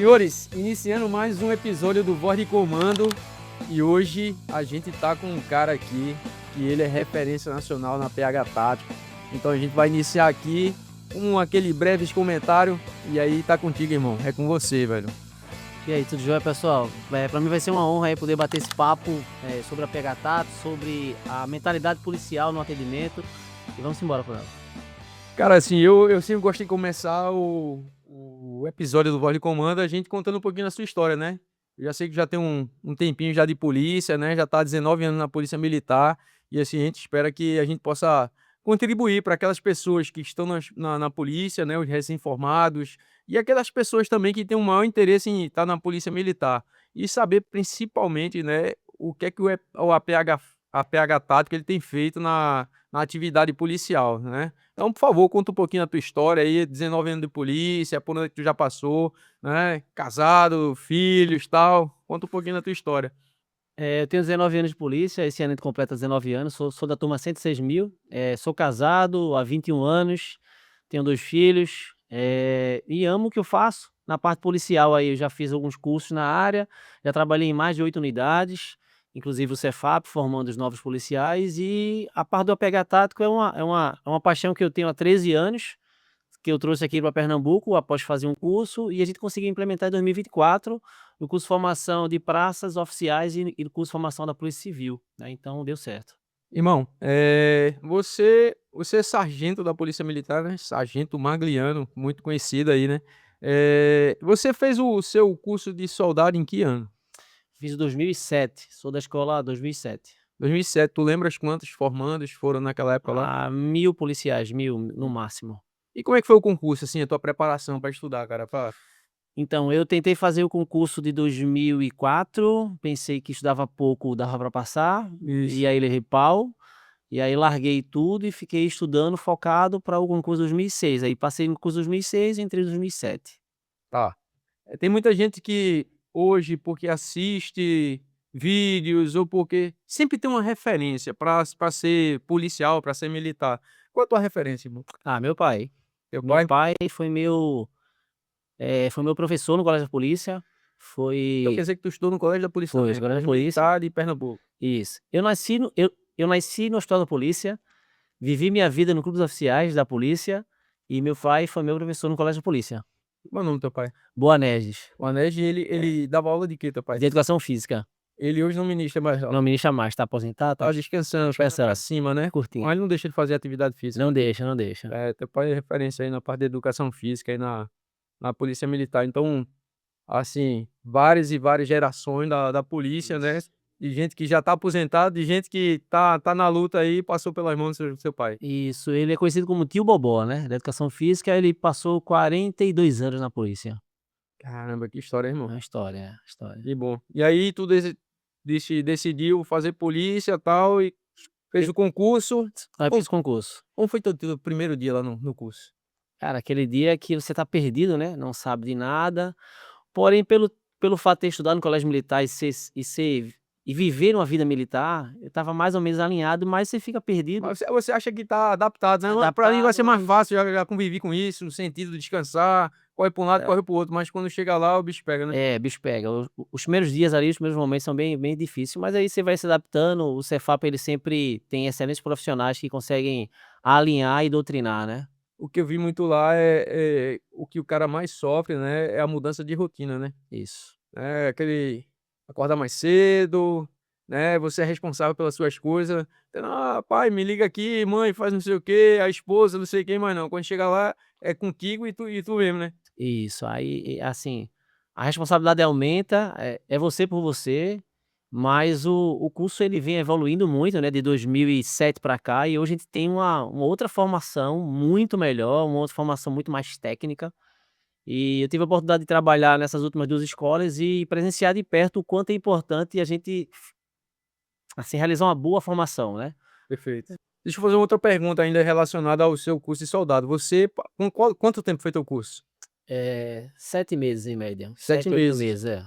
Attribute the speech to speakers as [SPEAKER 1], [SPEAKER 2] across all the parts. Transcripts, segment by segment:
[SPEAKER 1] Senhores, iniciando mais um episódio do Voz de Comando e hoje a gente tá com um cara aqui que ele é referência nacional na PH Tático. Então a gente vai iniciar aqui com aquele breves comentário e aí tá contigo, irmão. É com você, velho.
[SPEAKER 2] E aí, tudo jóia, pessoal? Para mim vai ser uma honra aí poder bater esse papo sobre a PH Tático, sobre a mentalidade policial no atendimento. E vamos embora, Coronel.
[SPEAKER 1] Cara, assim, eu sempre gosto de começar o episódio do Voz de Comando a gente contando um pouquinho da sua história, né? Eu já sei que já tem um tempinho já de polícia, né? Já tá há 19 anos na Polícia Militar e assim, a gente espera que a gente possa contribuir para aquelas pessoas que estão na polícia, né? Os recém-formados e aquelas pessoas também que têm um maior interesse em estar na Polícia Militar e saber principalmente, né? O que é que o APH Tático ele tem feito na atividade policial, né? Então, por favor, conta um pouquinho da tua história aí, 19 anos de polícia, por onde tu já passou, né? Casado, filhos, tal. Conta um pouquinho da tua história.
[SPEAKER 2] Eu tenho 19 anos de polícia, esse ano a gente completa 19 anos, sou da turma 106.000, sou casado há 21 anos, tenho 2 filhos, e amo o que eu faço. Na parte policial aí eu já fiz alguns cursos na área, já trabalhei em mais de 8 unidades, inclusive o Cefap, formando os novos policiais, e a parte do APH Tático é uma paixão que eu tenho há 13 anos, que eu trouxe aqui para Pernambuco após fazer um curso, e a gente conseguiu implementar em 2024 o curso de formação de praças oficiais e o curso de formação da Polícia Civil, né, então deu certo.
[SPEAKER 1] Irmão, você é sargento da Polícia Militar, né? Sargento Magliano, muito conhecido aí, né? Você fez o seu curso de soldado em que ano?
[SPEAKER 2] Fiz em 2007, sou da escola 2007.
[SPEAKER 1] 2007, tu lembras quantos formandos foram naquela época lá?
[SPEAKER 2] 1.000 policiais, 1.000 no máximo.
[SPEAKER 1] E como é que foi o concurso, assim, a tua preparação para estudar, cara?
[SPEAKER 2] Então, eu tentei fazer o concurso de 2004, pensei que estudava pouco, dava para passar, e
[SPEAKER 1] Isso.
[SPEAKER 2] aí levei pau, e aí larguei tudo e fiquei estudando focado para o concurso 2006. Aí passei no concurso 2006 e entrei em 2007.
[SPEAKER 1] Tá. Tem muita gente que hoje, porque assiste vídeos ou porque sempre tem uma referência para ser policial, para ser militar. Qual a tua referência, irmão?
[SPEAKER 2] Ah, meu pai.
[SPEAKER 1] Teu
[SPEAKER 2] Meu
[SPEAKER 1] pai?
[SPEAKER 2] pai foi meu professor no colégio da polícia,
[SPEAKER 1] Então quer
[SPEAKER 2] foi
[SPEAKER 1] dizer que tu estudou no colégio da polícia
[SPEAKER 2] foi
[SPEAKER 1] também,
[SPEAKER 2] no colégio da
[SPEAKER 1] colégio
[SPEAKER 2] polícia,
[SPEAKER 1] militar de Pernambuco.
[SPEAKER 2] isso. Eu nasci no hospital da polícia, vivi minha vida no clube dos oficiais da polícia, e meu pai foi meu professor no colégio da polícia,
[SPEAKER 1] Qual é o nome do teu pai?
[SPEAKER 2] Boanerges,
[SPEAKER 1] O Anege, ele dava aula de quê, teu pai?
[SPEAKER 2] de educação física.
[SPEAKER 1] Ele hoje não ministra mais
[SPEAKER 2] Não
[SPEAKER 1] aula.
[SPEAKER 2] ministra mais, tá aposentado,
[SPEAKER 1] Tá descansando, perna pra
[SPEAKER 2] descansando,
[SPEAKER 1] cima, né?
[SPEAKER 2] curtindo.
[SPEAKER 1] Mas ele não deixa de fazer atividade física.
[SPEAKER 2] Não deixa, não deixa.
[SPEAKER 1] Teu pai é referência aí na parte da educação física aí na polícia militar. Então, assim, várias e várias gerações da polícia, né,
[SPEAKER 2] Isso.
[SPEAKER 1] de gente que já tá aposentado, de gente que tá na luta aí e passou pelas mãos do seu pai.
[SPEAKER 2] Isso, ele é conhecido como tio Bobó, né, da educação física, ele passou 42 anos na polícia.
[SPEAKER 1] Caramba, que história, hein,
[SPEAKER 2] É
[SPEAKER 1] irmão.
[SPEAKER 2] uma história.
[SPEAKER 1] Que bom. E aí tu decidiu fazer polícia, tal, e fez o concurso.
[SPEAKER 2] Aí
[SPEAKER 1] Como
[SPEAKER 2] fiz concurso.
[SPEAKER 1] como foi teu primeiro dia lá no curso?
[SPEAKER 2] Cara, aquele dia que você tá perdido, né, não sabe de nada, porém pelo fato de ter estudado no colégio militar e viver uma vida militar, eu estava mais ou menos alinhado, mas você fica perdido,
[SPEAKER 1] Mas você acha que tá adaptado, né? Não, pra mim vai ser
[SPEAKER 2] adaptado,
[SPEAKER 1] mais
[SPEAKER 2] mas
[SPEAKER 1] fácil, já convivi com isso, no sentido de descansar, corre pra um lado,
[SPEAKER 2] é,
[SPEAKER 1] corre para o outro, mas quando chega lá o bicho pega, né?
[SPEAKER 2] bicho pega. Os primeiros dias ali, os primeiros momentos são bem bem difíceis, mas aí você vai se adaptando, o Cefap ele sempre tem excelentes profissionais que conseguem alinhar e doutrinar, né.
[SPEAKER 1] O que eu vi muito lá é o que o cara mais sofre, né, é a mudança de rotina, né.
[SPEAKER 2] Isso.
[SPEAKER 1] Aquele acordar mais cedo, né, você é responsável pelas suas coisas. "Ah, pai, me liga aqui, mãe faz não sei o quê, a esposa, não sei quem, mas não, quando chega lá é contigo e tu mesmo, né.
[SPEAKER 2] Isso, aí, assim, a responsabilidade aumenta, é você por você, mas o curso ele vem evoluindo muito, né, de 2007 para cá, e hoje a gente tem uma outra formação muito melhor, uma outra formação muito mais técnica, e eu tive a oportunidade de trabalhar nessas últimas 2 escolas e presenciar de perto o quanto é importante a gente, assim, realizar uma boa formação, né.
[SPEAKER 1] Perfeito. Deixa eu fazer uma outra pergunta ainda relacionada ao seu curso de soldado. Você com quanto tempo foi teu curso?
[SPEAKER 2] 7 meses em média,
[SPEAKER 1] 7
[SPEAKER 2] 7, 8
[SPEAKER 1] meses.
[SPEAKER 2] meses, é.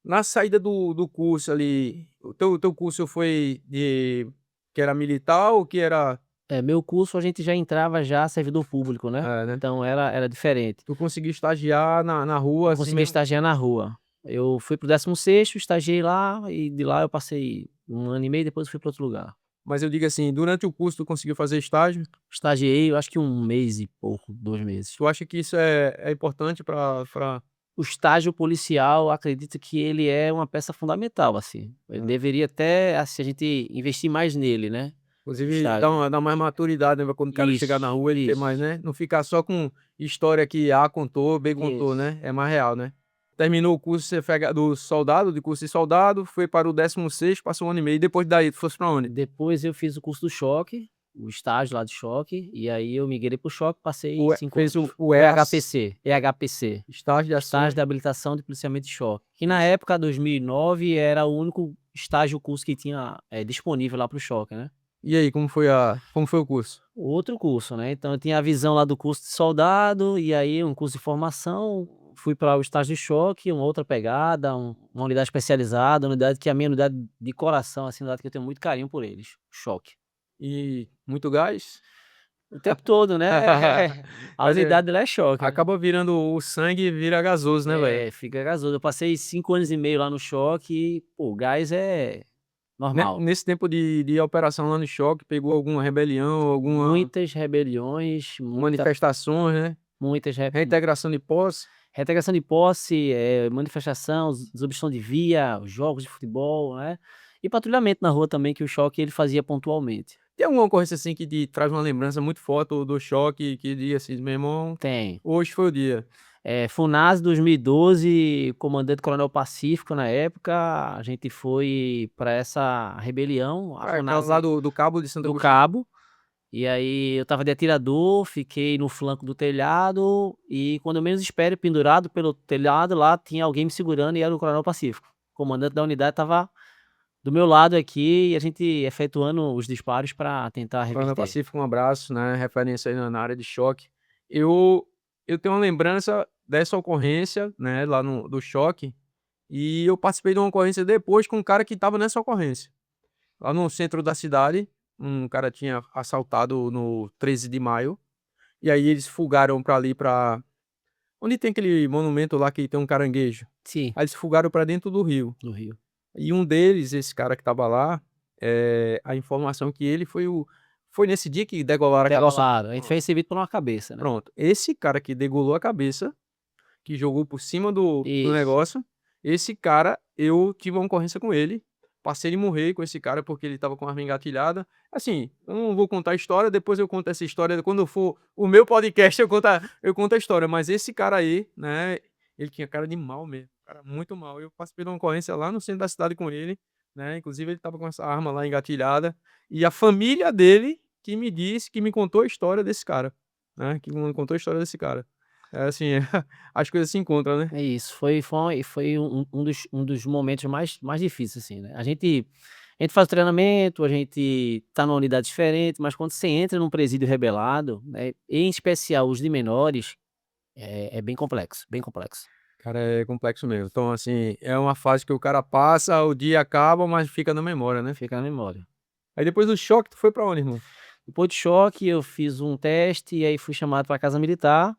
[SPEAKER 1] Na saída do curso ali, o teu curso foi que era militar ou que era
[SPEAKER 2] Meu curso a gente já entrava já servidor público, né?
[SPEAKER 1] É, né?
[SPEAKER 2] Então era diferente.
[SPEAKER 1] Tu conseguiu estagiar na rua
[SPEAKER 2] Eu
[SPEAKER 1] assim
[SPEAKER 2] consegui
[SPEAKER 1] mesmo?
[SPEAKER 2] estagiar na rua. Eu fui pro 16º, estagiei lá e de lá eu passei 1 ano e meio, depois fui para outro lugar.
[SPEAKER 1] Mas eu digo assim, durante o curso tu conseguiu fazer estágio?
[SPEAKER 2] Estagiei, eu acho que 1 mês e pouco, 2 meses.
[SPEAKER 1] Tu acha que isso é importante pra
[SPEAKER 2] O estágio policial, acredito que ele é uma peça fundamental, assim. Ele
[SPEAKER 1] é,
[SPEAKER 2] deveria até, assim, a gente investir mais nele, né, o
[SPEAKER 1] inclusive
[SPEAKER 2] estágio.
[SPEAKER 1] dá mais maturidade, né, pra quando o cara chegar na
[SPEAKER 2] Isso,
[SPEAKER 1] rua ele ter mais,
[SPEAKER 2] isso,
[SPEAKER 1] né, não ficar só com história que A contou, B contou,
[SPEAKER 2] isso.
[SPEAKER 1] né, é mais real, né. Terminou o curso, você foi do soldado, de curso de soldado, foi para o 16º, passou 1 ano e meio, depois daí tu fosse pra onde?
[SPEAKER 2] Depois eu fiz o curso do choque, o estágio lá de choque, e aí eu migrei para o choque, passei 5
[SPEAKER 1] Fez
[SPEAKER 2] anos.
[SPEAKER 1] o
[SPEAKER 2] O
[SPEAKER 1] EAS,
[SPEAKER 2] EHPC,
[SPEAKER 1] estágio de
[SPEAKER 2] estágio
[SPEAKER 1] ações.
[SPEAKER 2] de habilitação de policiamento de choque, que na
[SPEAKER 1] Isso.
[SPEAKER 2] época, 2009, era o único estágio, curso que tinha, disponível lá para o choque, né.
[SPEAKER 1] E aí, como foi o curso?
[SPEAKER 2] Outro curso, né, então eu tinha a visão lá do curso de soldado, e aí um curso de formação, fui para o estágio de choque, uma outra pegada, uma unidade especializada, uma unidade que é a minha unidade de coração, assim, uma unidade que eu tenho muito carinho por eles, choque.
[SPEAKER 1] E muito gás?
[SPEAKER 2] O tempo todo, né, a
[SPEAKER 1] Mas é,
[SPEAKER 2] unidade lá é choque, né.
[SPEAKER 1] acaba virando o sangue vira gasoso, né, velho?
[SPEAKER 2] Fica gasoso. Eu passei 5 anos e meio lá no choque e, pô, gás é normal.
[SPEAKER 1] Nesse tempo de operação lá no choque, pegou alguma rebelião, alguma
[SPEAKER 2] Muitas rebeliões,
[SPEAKER 1] manifestações, né,
[SPEAKER 2] muitas
[SPEAKER 1] reintegração de posse.
[SPEAKER 2] reintegração de posse, manifestação, desobstrução de via, jogos de futebol, né, e patrulhamento na rua também, que o choque ele fazia pontualmente.
[SPEAKER 1] Tem alguma ocorrência, assim, que te traz uma lembrança muito forte do choque, que diga assim: "Meu irmão,
[SPEAKER 2] Tem.
[SPEAKER 1] hoje foi o dia"?
[SPEAKER 2] FUNAS 2012, comandante Coronel Pacífico na época, a gente foi para essa rebelião, a
[SPEAKER 1] Ah, aquela
[SPEAKER 2] FUNAS
[SPEAKER 1] lá do Cabo de Santo
[SPEAKER 2] do
[SPEAKER 1] Agostinho.
[SPEAKER 2] Cabo. E aí eu estava de atirador, fiquei no flanco do telhado e quando eu menos espero, pendurado pelo telhado, lá tinha alguém me segurando e era o Coronel Pacífico. O comandante da unidade estava do meu lado aqui e a gente efetuando os disparos para tentar
[SPEAKER 1] Coronel
[SPEAKER 2] reverter.
[SPEAKER 1] Pacífico, um abraço, né, referência aí na área de choque. Eu eu tenho uma lembrança dessa ocorrência, né, lá no do choque, e eu participei de uma ocorrência depois com um cara que estava nessa ocorrência. Lá no centro da cidade, um cara tinha assaltado no 13 de maio, e aí eles fugaram pra ali pra onde tem aquele monumento lá que tem um caranguejo.
[SPEAKER 2] Sim,
[SPEAKER 1] Aí eles fugaram pra dentro do rio.
[SPEAKER 2] no Rio.
[SPEAKER 1] E um deles, esse cara que estava lá, a informação que ele foi nesse dia que degolaram a cabeça.
[SPEAKER 2] Degolaram, a gente foi recebido por uma cabeça, né.
[SPEAKER 1] Pronto, esse cara que degolou a cabeça, que jogou por cima do
[SPEAKER 2] Isso.
[SPEAKER 1] negócio, esse cara, eu tive uma ocorrência com ele, passei de morrer com esse cara, porque ele estava com a arma engatilhada. Assim, eu não vou contar a história, depois eu conto essa história, quando for o meu podcast eu conto a história, mas esse cara aí, né, ele tinha cara de mal mesmo, cara muito mal. Eu participei de uma ocorrência lá no centro da cidade com ele, né, inclusive ele estava com essa arma lá engatilhada, e a família dele que me disse, que me contou a história desse cara, né, que me contou a história desse cara. É assim, as coisas se encontram, né.
[SPEAKER 2] É isso, foi um dos momentos mais difíceis, assim, né. A gente faz o treinamento, a gente tá numa unidade diferente, mas quando você entra num presídio rebelado, né, em especial os de menores, é bem complexo, bem complexo.
[SPEAKER 1] Cara, é complexo mesmo. Então, assim, é uma fase que o cara passa, o dia acaba, mas fica na memória, né.
[SPEAKER 2] Fica na memória.
[SPEAKER 1] Aí depois do choque, tu foi pra onde, irmão?
[SPEAKER 2] Depois de choque, eu fiz um teste e aí fui chamado pra casa militar,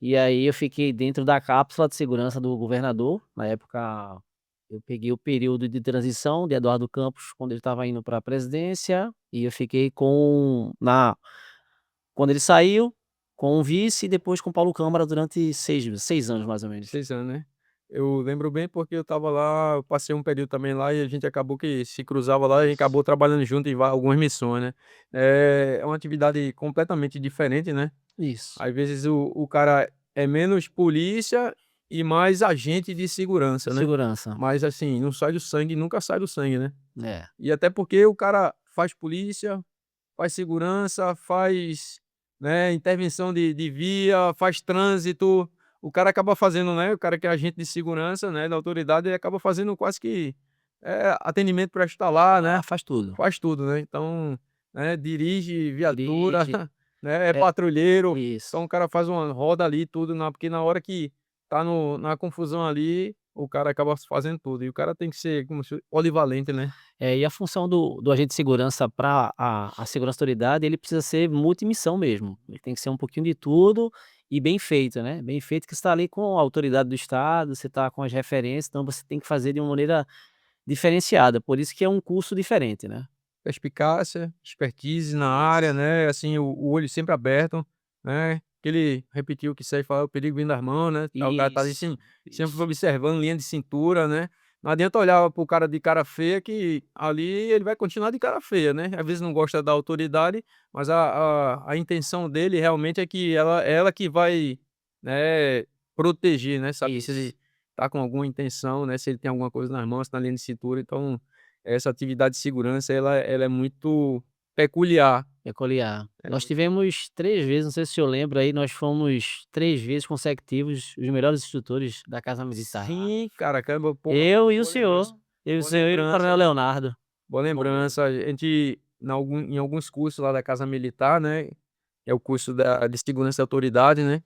[SPEAKER 2] e aí eu fiquei dentro da cápsula de segurança do governador. Na época, eu peguei o período de transição de Eduardo Campos, quando ele estava indo para a presidência, e eu fiquei quando ele saiu, com o vice e depois com Paulo Câmara durante 6 anos, mais ou menos.
[SPEAKER 1] 6 anos, né. Eu lembro bem porque eu estava lá, eu passei um período também lá e a gente acabou que se cruzava lá e a gente acabou trabalhando junto em algumas missões, né. É uma atividade completamente diferente, né.
[SPEAKER 2] Isso,
[SPEAKER 1] Às vezes o cara é menos polícia e mais agente de segurança, né.
[SPEAKER 2] segurança.
[SPEAKER 1] Mas assim, não sai do sangue, nunca sai do sangue, né.
[SPEAKER 2] É,
[SPEAKER 1] E até porque o cara faz polícia, faz segurança, faz, né, intervenção de via, faz trânsito, o cara acaba fazendo, né, o cara que é agente de segurança, né, da autoridade, ele acaba fazendo quase que, atendimento pré-hospitalar, né,
[SPEAKER 2] faz tudo.
[SPEAKER 1] faz tudo, né. Então, né, dirige viatura,
[SPEAKER 2] Dirige,
[SPEAKER 1] né, é
[SPEAKER 2] é,
[SPEAKER 1] patrulheiro,
[SPEAKER 2] isso.
[SPEAKER 1] então o cara faz uma roda ali tudo na porque na hora que tá na confusão ali, o cara acaba fazendo tudo. E o cara tem que ser como se polivalente, né.
[SPEAKER 2] E a função do agente de segurança para a segurança da autoridade, ele precisa ser multimissão mesmo. Ele tem que ser um pouquinho de tudo e bem feito, né. Bem feito que você está ali com a autoridade do estado, você está com as referências, então você tem que fazer de uma maneira diferenciada, por isso que é um curso diferente, né.
[SPEAKER 1] Perspicácia, expertise na área, né, assim, o olho sempre aberto, né, aquele repetir o que serve falar: "O perigo vem das mãos", né, o cara tá ali
[SPEAKER 2] Isso,
[SPEAKER 1] sempre
[SPEAKER 2] isso.
[SPEAKER 1] observando linha de cintura, né. Não adianta olhar para o cara de cara feia que ali ele vai continuar de cara feia, né. Às vezes não gosta da autoridade, mas a intenção dele realmente é que ela que vai, né, proteger, né, saber se
[SPEAKER 2] Isso.
[SPEAKER 1] ele tá com alguma intenção, né, se ele tem alguma coisa nas mãos, se na linha de cintura, então essa atividade de segurança ela é muito peculiar.
[SPEAKER 2] Peculiar.
[SPEAKER 1] Ela é
[SPEAKER 2] Nós
[SPEAKER 1] muito
[SPEAKER 2] tivemos 3 vezes, não sei se o senhor lembra aí, nós fomos 3 vezes consecutivos os melhores instrutores da casa militar.
[SPEAKER 1] sim, cara, caramba, pô,
[SPEAKER 2] Eu e o
[SPEAKER 1] boa lembrança,
[SPEAKER 2] senhor, eu e o
[SPEAKER 1] boa
[SPEAKER 2] senhor e o
[SPEAKER 1] lembrança,
[SPEAKER 2] coronel Leonardo.
[SPEAKER 1] boa lembrança. A gente em alguns cursos lá da casa militar, né, é o curso de segurança da autoridade, né,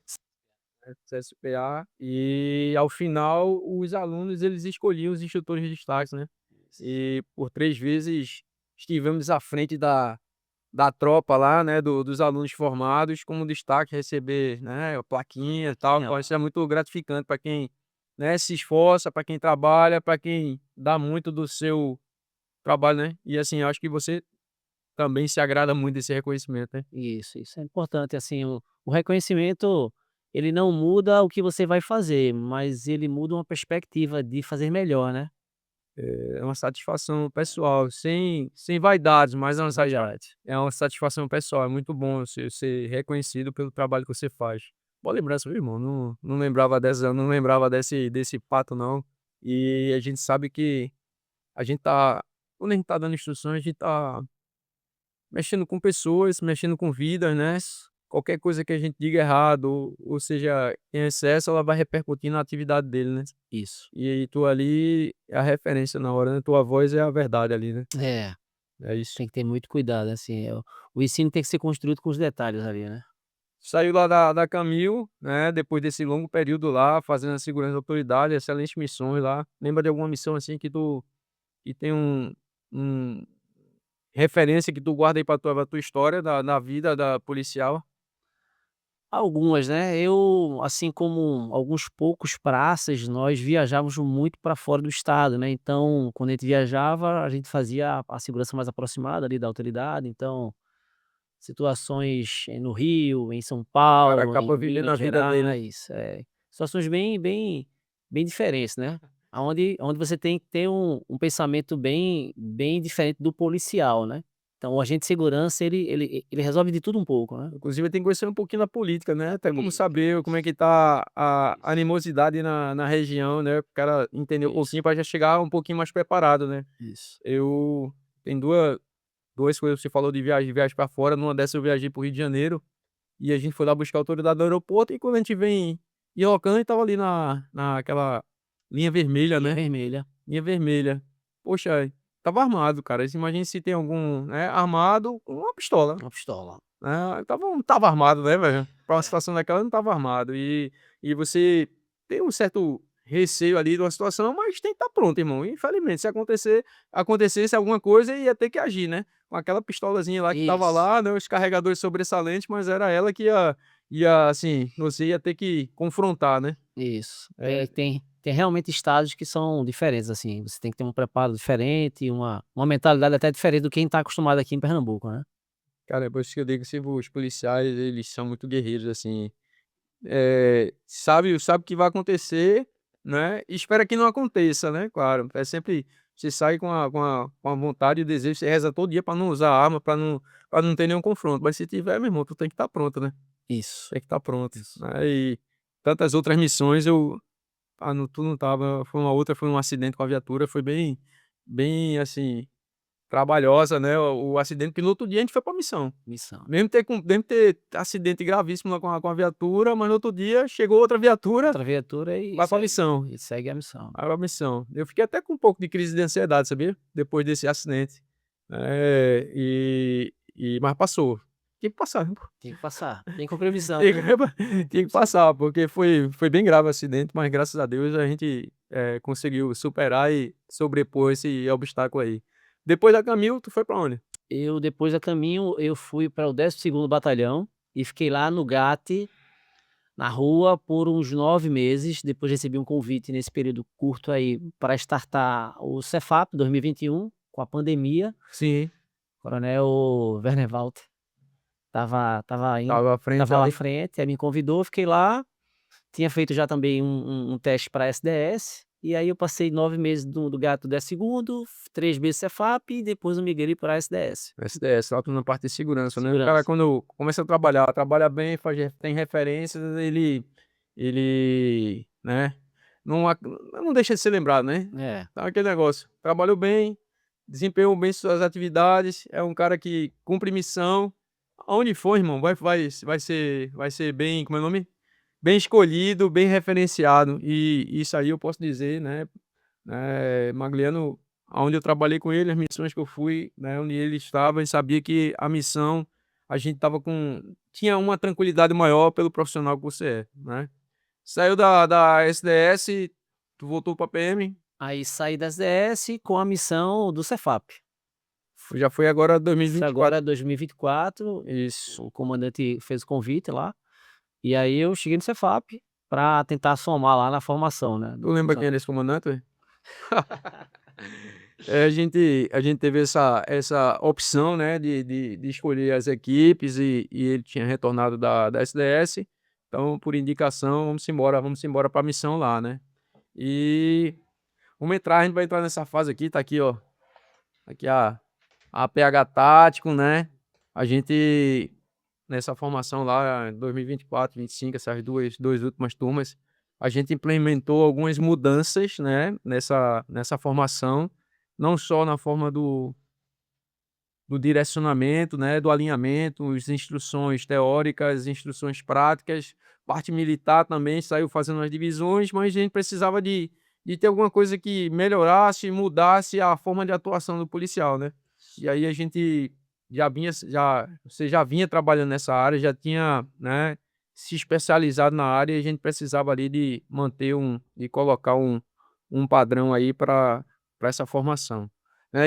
[SPEAKER 1] CSPA, e ao final os alunos eles escolhiam os instrutores de destaques, né, e por 3 vezes estivemos à frente da tropa lá, né, dos alunos formados, como destaque receber, né, plaquinha e tal, então isso é muito gratificante para quem, né, se esforça, para quem trabalha, para quem dá muito do seu trabalho, né. E assim, eu acho que você também se agrada muito desse reconhecimento, né.
[SPEAKER 2] Isso é importante, assim, o reconhecimento, ele não muda o que você vai fazer, mas ele muda uma perspectiva de fazer melhor, né.
[SPEAKER 1] É uma satisfação pessoal, sem vaidades, mas
[SPEAKER 2] Verdade.
[SPEAKER 1] é uma satisfação pessoal, é muito bom você ser reconhecido pelo trabalho que você faz. Boa lembrança, viu, irmão, não lembrava dessa, não lembrava desse fato não, e a gente sabe que a gente tá quando a gente tá dando instruções, a gente tá mexendo com pessoas, mexendo com vidas, né, qualquer coisa que a gente diga errado ou seja em excesso, ela vai repercutir na atividade dele, né.
[SPEAKER 2] Isso.
[SPEAKER 1] E aí tu ali é a referência na hora, né, tua voz é a verdade ali, né.
[SPEAKER 2] É,
[SPEAKER 1] É isso.
[SPEAKER 2] tem que ter muito cuidado, assim, o ensino tem que ser construído com os detalhes ali, né.
[SPEAKER 1] Saiu lá da Camil, né, depois desse longo período lá, fazendo a segurança da autoridade, excelentes missões lá. Lembra de alguma missão, assim, que tem um referência que tu guarda aí pra tua história da vida da policial?
[SPEAKER 2] Algumas, né, eu, assim como alguns poucos praças, nós viajávamos muito para fora do estado, né, então quando a gente viajava, a gente fazia a segurança mais aproximada ali da autoridade, então situações, no Rio, em São
[SPEAKER 1] O cara
[SPEAKER 2] Paulo, em
[SPEAKER 1] acaba vivendo
[SPEAKER 2] Minas
[SPEAKER 1] a vida dele, né.
[SPEAKER 2] Gerais, situações bem diferentes, né, aonde você tem que ter um pensamento bem diferente do policial, né. Então o agente de segurança ele resolve de tudo um pouco, né.
[SPEAKER 1] Inclusive tem que conhecer um pouquinho da política, né, até como
[SPEAKER 2] Política,
[SPEAKER 1] saber como é
[SPEAKER 2] isso,
[SPEAKER 1] que tá a
[SPEAKER 2] isso,
[SPEAKER 1] animosidade na região, né, o cara entender um
[SPEAKER 2] isso,
[SPEAKER 1] pouquinho pra já chegar um pouquinho mais preparado, né.
[SPEAKER 2] isso.
[SPEAKER 1] Eu tem duas coisas, você falou de viagem pra fora, numa dessas eu viajei para o Rio de Janeiro, e a gente foi lá buscar a autoridade no aeroporto e quando a gente vem em Ocã, estava ali naquela linha vermelha,
[SPEAKER 2] Linha
[SPEAKER 1] né,
[SPEAKER 2] vermelha,
[SPEAKER 1] linha vermelha. Poxa, estava armado, cara, você imagina se tem algum, né, armado com uma pistola,
[SPEAKER 2] uma pistola.
[SPEAKER 1] né, não estava armado, né, velho, pra uma
[SPEAKER 2] É.
[SPEAKER 1] situação daquela não estava armado e você tem um certo receio ali de uma situação, mas tem que estar pronto, irmão, infelizmente se acontecesse alguma coisa ia ter que agir, né, com aquela pistolazinha lá que estava
[SPEAKER 2] Isso,
[SPEAKER 1] lá, né, os carregadores sobressalentes, mas era ela que ia assim, você ia ter que confrontar, né.
[SPEAKER 2] isso. Tem
[SPEAKER 1] É,
[SPEAKER 2] tem tem realmente estágios que são diferentes, assim, você tem que ter um preparo diferente, uma mentalidade até diferente do quem está acostumado aqui em Pernambuco, né.
[SPEAKER 1] cara, é por isso que eu digo que os policiais, eles são muito guerreiros, assim. Sabe o que vai acontecer, né, e espera que não aconteça, né, claro. É sempre você sai com a vontade e o desejo, você reza todo dia pra não usar arma, pra não ter nenhum confronto, mas se tiver, meu irmão, tu tem que estar pronto, né,
[SPEAKER 2] Isso,
[SPEAKER 1] tem que estar pronto,
[SPEAKER 2] isso.
[SPEAKER 1] né, e tantas outras missões tu não estava, foi um acidente com a viatura, foi bem, assim, trabalhosa, né, o acidente que no outro dia a gente foi pra missão.
[SPEAKER 2] Missão.
[SPEAKER 1] Mesmo ter acidente gravíssimo lá com a viatura, mas no outro dia chegou outra viatura,
[SPEAKER 2] Outra viatura
[SPEAKER 1] vai pra missão,
[SPEAKER 2] e segue a missão.
[SPEAKER 1] vai pra missão. Eu fiquei até com um pouco de crise de ansiedade, sabia? Depois desse acidente. Mas passou. Tinha que passar, viu?
[SPEAKER 2] Tem que passar, tem que cumprir a missão,
[SPEAKER 1] Tinha
[SPEAKER 2] né.
[SPEAKER 1] que tinha que passar, porque foi bem grave o acidente, mas graças a Deus a gente conseguiu superar e sobrepor esse obstáculo aí. Depois da Camil, tu foi pra onde?
[SPEAKER 2] Eu, depois da caminho, eu fui para o 12º Batalhão e fiquei lá no GAT, na rua, por uns 9 meses. Depois recebi um convite nesse período curto aí para startar o Cefap 2021, com a pandemia.
[SPEAKER 1] Sim,
[SPEAKER 2] Coronel Werner Walter estava indo,
[SPEAKER 1] tava à frente
[SPEAKER 2] estava lá à
[SPEAKER 1] aí.
[SPEAKER 2] frente, aí me convidou, fiquei lá. Tinha feito já também um teste para SDS, e aí eu passei 9 meses do GAT 10º, 3 meses Cefap e depois eu migrei para SDS.
[SPEAKER 1] SDS, lá na parte de segurança, né? O cara,
[SPEAKER 2] Segurança.
[SPEAKER 1] quando começa a trabalhar, trabalha bem, tem referências, ele, né? Não deixa de ser lembrado, né?
[SPEAKER 2] É.
[SPEAKER 1] Então, aquele negócio. Trabalhou bem, desempenhou bem suas atividades, é um cara que cumpre missão. Aonde for, irmão, vai ser bem, como é o nome? Bem escolhido, bem referenciado. E isso aí eu posso dizer, né? Magliano, aonde eu trabalhei com ele, as missões que eu fui, né, onde ele estava, e sabia que a missão, a gente tinha uma tranquilidade maior pelo profissional que você é, né? Saiu da SDS, tu voltou pra PM,
[SPEAKER 2] Aí saí da SDS com a missão do Cefap.
[SPEAKER 1] já foi agora
[SPEAKER 2] Foi
[SPEAKER 1] 2024.
[SPEAKER 2] agora 2024,
[SPEAKER 1] Isso.
[SPEAKER 2] o comandante fez o convite lá, e aí eu cheguei no Cefap para tentar somar lá na formação, né,
[SPEAKER 1] Tu
[SPEAKER 2] do
[SPEAKER 1] lembra quem
[SPEAKER 2] funcionário.
[SPEAKER 1] era esse comandante, velho? A gente teve essa opção, né, de escolher as equipes e ele tinha retornado da SDS, então por indicação, vamos embora para a missão lá, né. E a gente vai entrar nessa fase aqui, tá aqui, ó, aqui a PH tático, né, a gente nessa formação lá, 2024, 25, essas duas últimas turmas, a gente implementou algumas mudanças, né, nessa formação, não só na forma do direcionamento, né, do alinhamento, as instruções teóricas, instruções práticas, parte militar também saiu fazendo as divisões, mas a gente precisava de ter alguma coisa que melhorasse, mudasse a forma de atuação do policial, né. E aí a gente você já vinha trabalhando nessa área, já tinha, né, se especializado na área e a gente precisava ali de colocar um padrão aí para essa formação.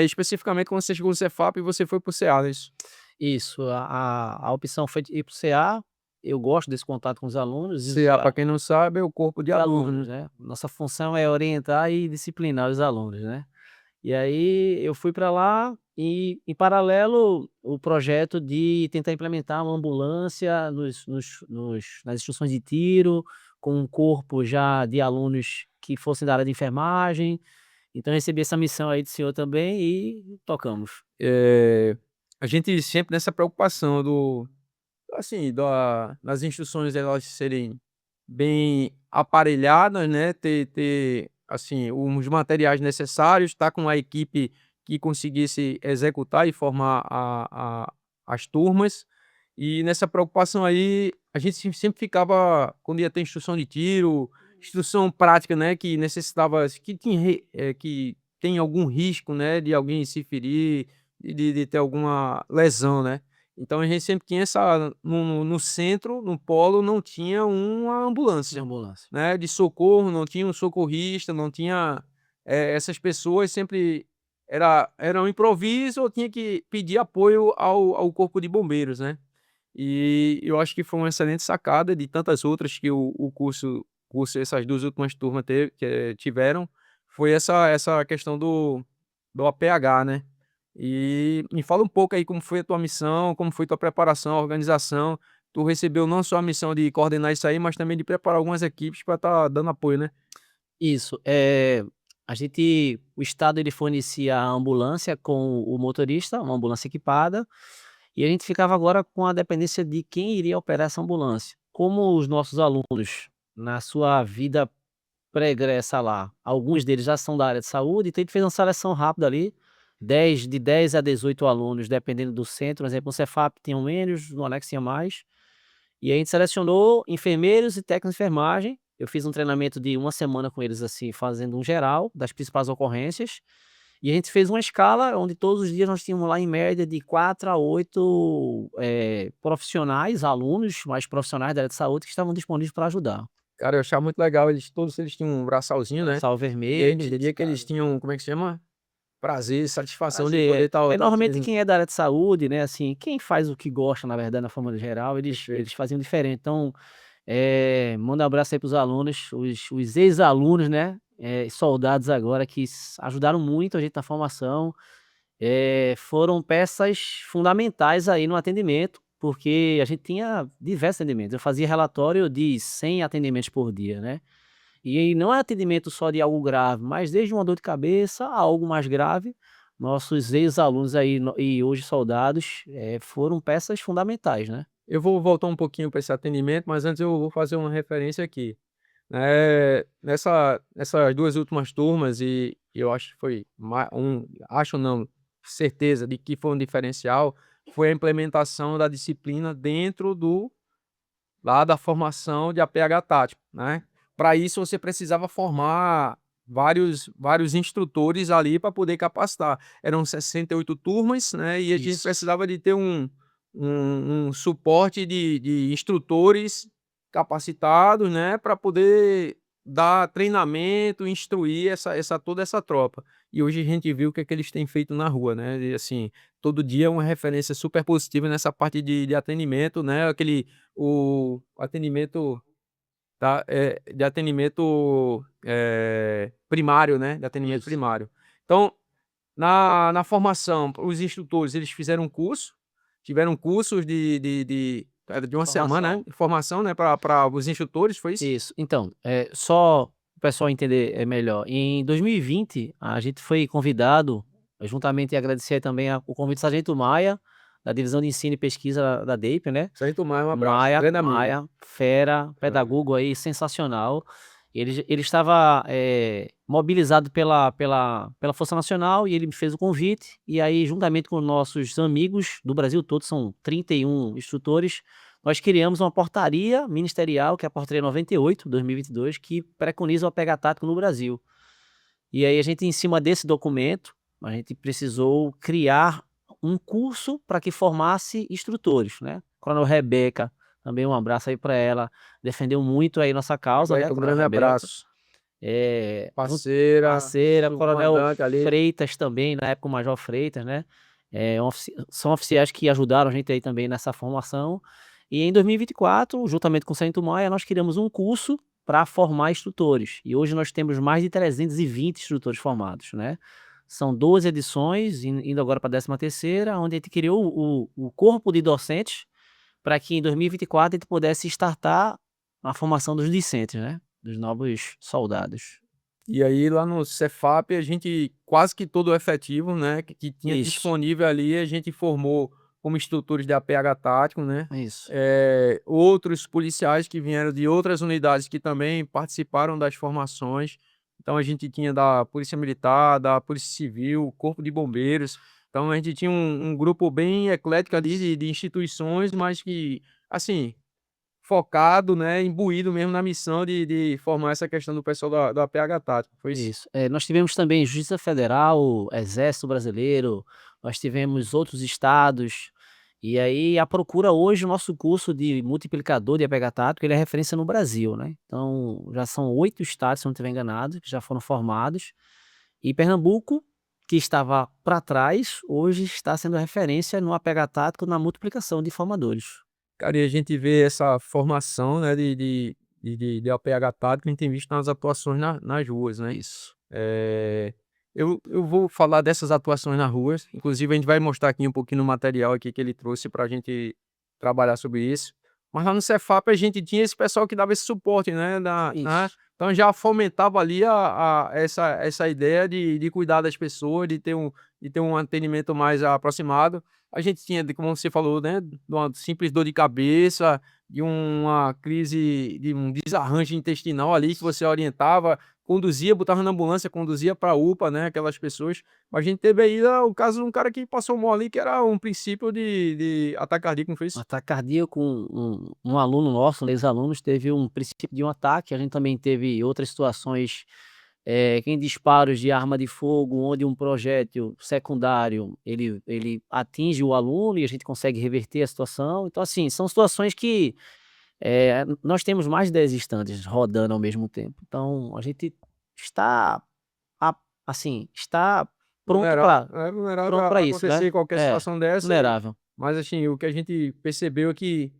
[SPEAKER 1] Especificamente quando você chegou no Cefap e você foi para o CA, não é isso?
[SPEAKER 2] Isso, a opção foi de ir para o CA, eu gosto desse contato com os alunos, e o
[SPEAKER 1] CA, para
[SPEAKER 2] CA
[SPEAKER 1] quem não sabe, é o corpo de
[SPEAKER 2] de
[SPEAKER 1] alunos,
[SPEAKER 2] alunos,
[SPEAKER 1] né.
[SPEAKER 2] né, nossa função é orientar e disciplinar os alunos, né. E aí eu fui para lá e, em paralelo, o projeto de tentar implementar uma ambulância nas instruções de tiro, com um corpo já de alunos que fossem da área de enfermagem. Então eu recebi essa missão aí do senhor também e tocamos.
[SPEAKER 1] A gente sempre nessa preocupação assim, das instruções elas serem bem aparelhadas, né, ter, assim, os materiais necessários, estar com a equipe que conseguisse executar e formar as turmas. E nessa preocupação aí, a gente sempre ficava quando ia ter instrução de tiro, instrução prática, né, que necessitava que tem algum risco, né, de alguém se ferir, de ter alguma lesão, né. Então a gente sempre tinha no centro, no polo, não tinha uma
[SPEAKER 2] De
[SPEAKER 1] ambulância,
[SPEAKER 2] ambulância.
[SPEAKER 1] né, de socorro, não tinha um socorrista, não tinha, essas pessoas sempre era um improviso ou tinha que pedir apoio ao corpo de bombeiros, né. E eu acho que foi uma excelente sacada de tantas outras que o curso essas 2 últimas turmas tiveram, foi essa questão do APH, né. E me fala um pouco aí como foi a tua missão, como foi tua preparação, a organização. Tu recebeu não só a missão de coordenar isso aí, mas também de preparar algumas equipes para estar dando apoio, né?
[SPEAKER 2] Isso, o estado ele fornecia a ambulância com o motorista, uma ambulância equipada, e a gente ficava agora com a dependência de quem iria operar essa ambulância. Como os nossos alunos, na sua vida pregressa lá, alguns deles já são da área de saúde, então a gente fez uma seleção rápida ali, 10 a 18 alunos, dependendo do centro. Por exemplo, no Cefap tinham menos, no anexo tinha mais. E a gente selecionou enfermeiros e técnicos de enfermagem. Eu fiz um treinamento de uma semana com eles, assim, fazendo um geral das principais ocorrências. E a gente fez uma escala onde todos os dias nós tínhamos lá em média de 4 a 8 profissionais, alunos mais profissionais da área de saúde que estavam disponíveis para ajudar.
[SPEAKER 1] Cara, eu achava muito legal, todos eles tinham um braçalzinho, né?
[SPEAKER 2] Sal
[SPEAKER 1] E a gente
[SPEAKER 2] vermelho,
[SPEAKER 1] via que eles tinham, como é que chama? Prazer, satisfação de poder
[SPEAKER 2] prazer.
[SPEAKER 1] estar tá
[SPEAKER 2] Normalmente
[SPEAKER 1] utilizando.
[SPEAKER 2] quem é da área de saúde, né, assim, quem faz o que gosta, na verdade, na forma geral, eles
[SPEAKER 1] Perfeito.
[SPEAKER 2] faziam diferente. Então, manda um abraço aí para os alunos, os ex-alunos, né, soldados agora que ajudaram muito a gente na formação, foram peças fundamentais aí no atendimento, porque a gente tinha diversos atendimentos. Eu fazia relatório de 100 atendimentos por dia, né? E aí não é atendimento só de algo grave, mas desde uma dor de cabeça a algo mais grave, nossos ex-alunos aí e hoje soldados, foram peças fundamentais, né.
[SPEAKER 1] Eu vou voltar um pouquinho para esse atendimento, mas antes eu vou fazer uma referência aqui. Nessas 2 últimas turmas eu acho que foi acho não, certeza de que foi um diferencial, foi a implementação da disciplina dentro lá da formação de APH tático, né. Para isso você precisava formar vários instrutores ali para poder capacitar. Eram 68 turmas, né, e a gente
[SPEAKER 2] Isso.
[SPEAKER 1] precisava de ter um suporte de instrutores capacitados, né, para poder dar treinamento, instruir toda essa tropa. E hoje a gente viu o que é que eles têm feito na rua, né, e assim, todo dia é uma referência super positiva nessa parte de atendimento, né, o atendimento de atendimento, primário, né, de atendimento
[SPEAKER 2] Isso.
[SPEAKER 1] primário. Então, na formação, os instrutores, eles fizeram um curso, tiveram cursos de uma semana, né,
[SPEAKER 2] Formação.
[SPEAKER 1] de formação, né, para os instrutores, foi isso?
[SPEAKER 2] Isso. Então, só o pessoal entender, melhor, em 2020 a gente foi convidado, juntamente e agradecer também o convite do sargento Maia, da divisão de ensino e pesquisa da DEIP, né.
[SPEAKER 1] Sargento Maia, um abraço,
[SPEAKER 2] Maia
[SPEAKER 1] grande amigo.
[SPEAKER 2] Maia, fera,
[SPEAKER 1] Aham.
[SPEAKER 2] pedagogo aí sensacional. Ele estava, mobilizado pela Força Nacional e ele me fez o convite, e aí juntamente com nossos amigos do Brasil todo, são 31 instrutores, nós criamos uma portaria ministerial, que é a portaria 98, 2022, que preconiza o APH tático no Brasil. E aí a gente, em cima desse documento, a gente precisou criar um curso para que formasse instrutores, né. Coronel Rebeca, também um abraço aí para ela, defendeu muito aí nossa causa, né,
[SPEAKER 1] Rebeca, um
[SPEAKER 2] Coronel
[SPEAKER 1] grande
[SPEAKER 2] Rebeca.
[SPEAKER 1] abraço.
[SPEAKER 2] Junto
[SPEAKER 1] Parceira,
[SPEAKER 2] parceira, Coronel
[SPEAKER 1] subcomandante ali.
[SPEAKER 2] Freitas também, na época o Major Freitas, né, são oficiais que ajudaram a gente aí também nessa formação. E em 2024, juntamente com o Sargento Maia, nós criamos um curso para formar instrutores, e hoje nós temos mais de 320 instrutores formados, né. São 12 edições, indo agora para a 13ª, onde a gente criou o corpo de docentes, para que em 2024 a gente pudesse startar a formação dos discentes, né, dos novos soldados.
[SPEAKER 1] E aí lá no Cefap a gente quase que todo o efetivo, né, que tinha
[SPEAKER 2] Isso,
[SPEAKER 1] disponível ali, a gente formou como instrutores de APH tático, né.
[SPEAKER 2] isso.
[SPEAKER 1] Outros policiais que vieram de outras unidades que também participaram das formações. Então a gente tinha da Polícia Militar, da Polícia Civil, Corpo de Bombeiros. Então a gente tinha um grupo bem eclético ali de instituições, mas que, assim, focado, né, imbuído mesmo na missão de formar essa questão do pessoal da APH tático, foi isso?
[SPEAKER 2] Isso. Nós tivemos também Justiça Federal, Exército Brasileiro, nós tivemos outros estados, e aí a procura hoje, o nosso curso de multiplicador de APH tático, ele é referência no Brasil, né. Então, já são 8 estados, se eu não estiver enganado, que já foram formados, e Pernambuco, que estava para trás, hoje está sendo referência no APH tático na multiplicação de formadores.
[SPEAKER 1] Cara, e a gente vê essa formação, né, de APH tático, a gente tem visto nas atuações nas ruas, né.
[SPEAKER 2] Isso.
[SPEAKER 1] Eu vou falar dessas atuações nas ruas, inclusive a gente vai mostrar aqui um pouquinho no material aqui que ele trouxe para a gente trabalhar sobre isso. Mas lá no Cefap a gente tinha esse pessoal que dava esse suporte, né,
[SPEAKER 2] Isso.
[SPEAKER 1] então já fomentava ali essa ideia de cuidar das pessoas, de ter um atendimento mais aproximado. A gente tinha, como você falou, né, de uma simples dor de cabeça, de uma crise, de um desarranjo intestinal ali que você orientava, conduzia, botava na ambulância, conduzia pra UPA, né, aquelas pessoas. Mas a gente teve aí o caso de um cara que passou mal ali, que era um princípio de ataque cardíaco, não foi
[SPEAKER 2] Um
[SPEAKER 1] isso?
[SPEAKER 2] ataque cardíaco, um aluno nosso, um ex-alunos, teve um princípio de um ataque, a gente também teve outras situações, em disparos de arma de fogo, onde um projétil secundário, ele atinge o aluno e a gente consegue reverter a situação. Então, assim, são situações que Nós temos mais de 10 estantes rodando ao mesmo tempo. Então, a gente está, assim, está pronto para
[SPEAKER 1] Vulnerável
[SPEAKER 2] pronto
[SPEAKER 1] a
[SPEAKER 2] para isso, né?
[SPEAKER 1] acontecer qualquer
[SPEAKER 2] É,
[SPEAKER 1] situação dessa.
[SPEAKER 2] vulnerável.
[SPEAKER 1] Mas assim, o que a gente percebeu é que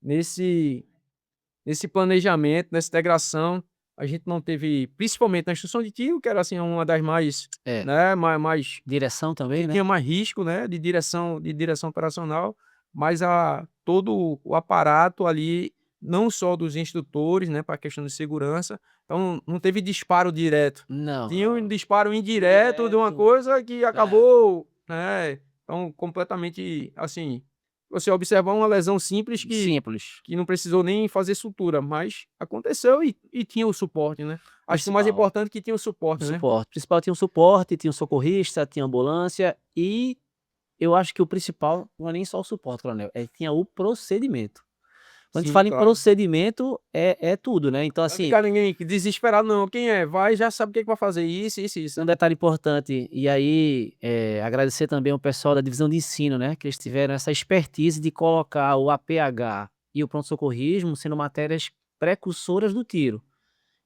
[SPEAKER 1] nesse nesse planejamento, nessa integração, a gente não teve, principalmente na instrução de tiro, que era assim uma das mais,
[SPEAKER 2] É,
[SPEAKER 1] né, mais
[SPEAKER 2] direção
[SPEAKER 1] que
[SPEAKER 2] também, né?
[SPEAKER 1] tinha mais risco, né, de direção operacional, mas a todo o aparato ali, não só dos instrutores, né, para a questão de segurança, então não teve disparo direto.
[SPEAKER 2] Não,
[SPEAKER 1] Tinha um disparo indireto de uma
[SPEAKER 2] direto.
[SPEAKER 1] coisa que acabou, né, então completamente, assim, você observar uma lesão simples
[SPEAKER 2] Simples.
[SPEAKER 1] que não precisou nem fazer sutura, mas aconteceu e tinha o suporte, né. Acho que o mais
[SPEAKER 2] Principal.
[SPEAKER 1] importante é que tinha o
[SPEAKER 2] O
[SPEAKER 1] suporte, né.
[SPEAKER 2] suporte. O principal tinha um suporte, tinha um socorrista, tinha ambulância e eu acho que o principal não é nem só o suporte, coronel, tinha o procedimento. Quando a gente
[SPEAKER 1] Sim,
[SPEAKER 2] fala em
[SPEAKER 1] claro.
[SPEAKER 2] procedimento, é tudo, né. Então,
[SPEAKER 1] Vai
[SPEAKER 2] assim,
[SPEAKER 1] ficar ninguém desesperado não, quem é, vai já sabe o que que vai fazer, isso,
[SPEAKER 2] um
[SPEAKER 1] né.
[SPEAKER 2] detalhe importante, e aí, agradecer também ao pessoal da divisão de ensino, né, que eles tiveram essa expertise de colocar o APH e o pronto-socorrismo sendo matérias precursoras do tiro.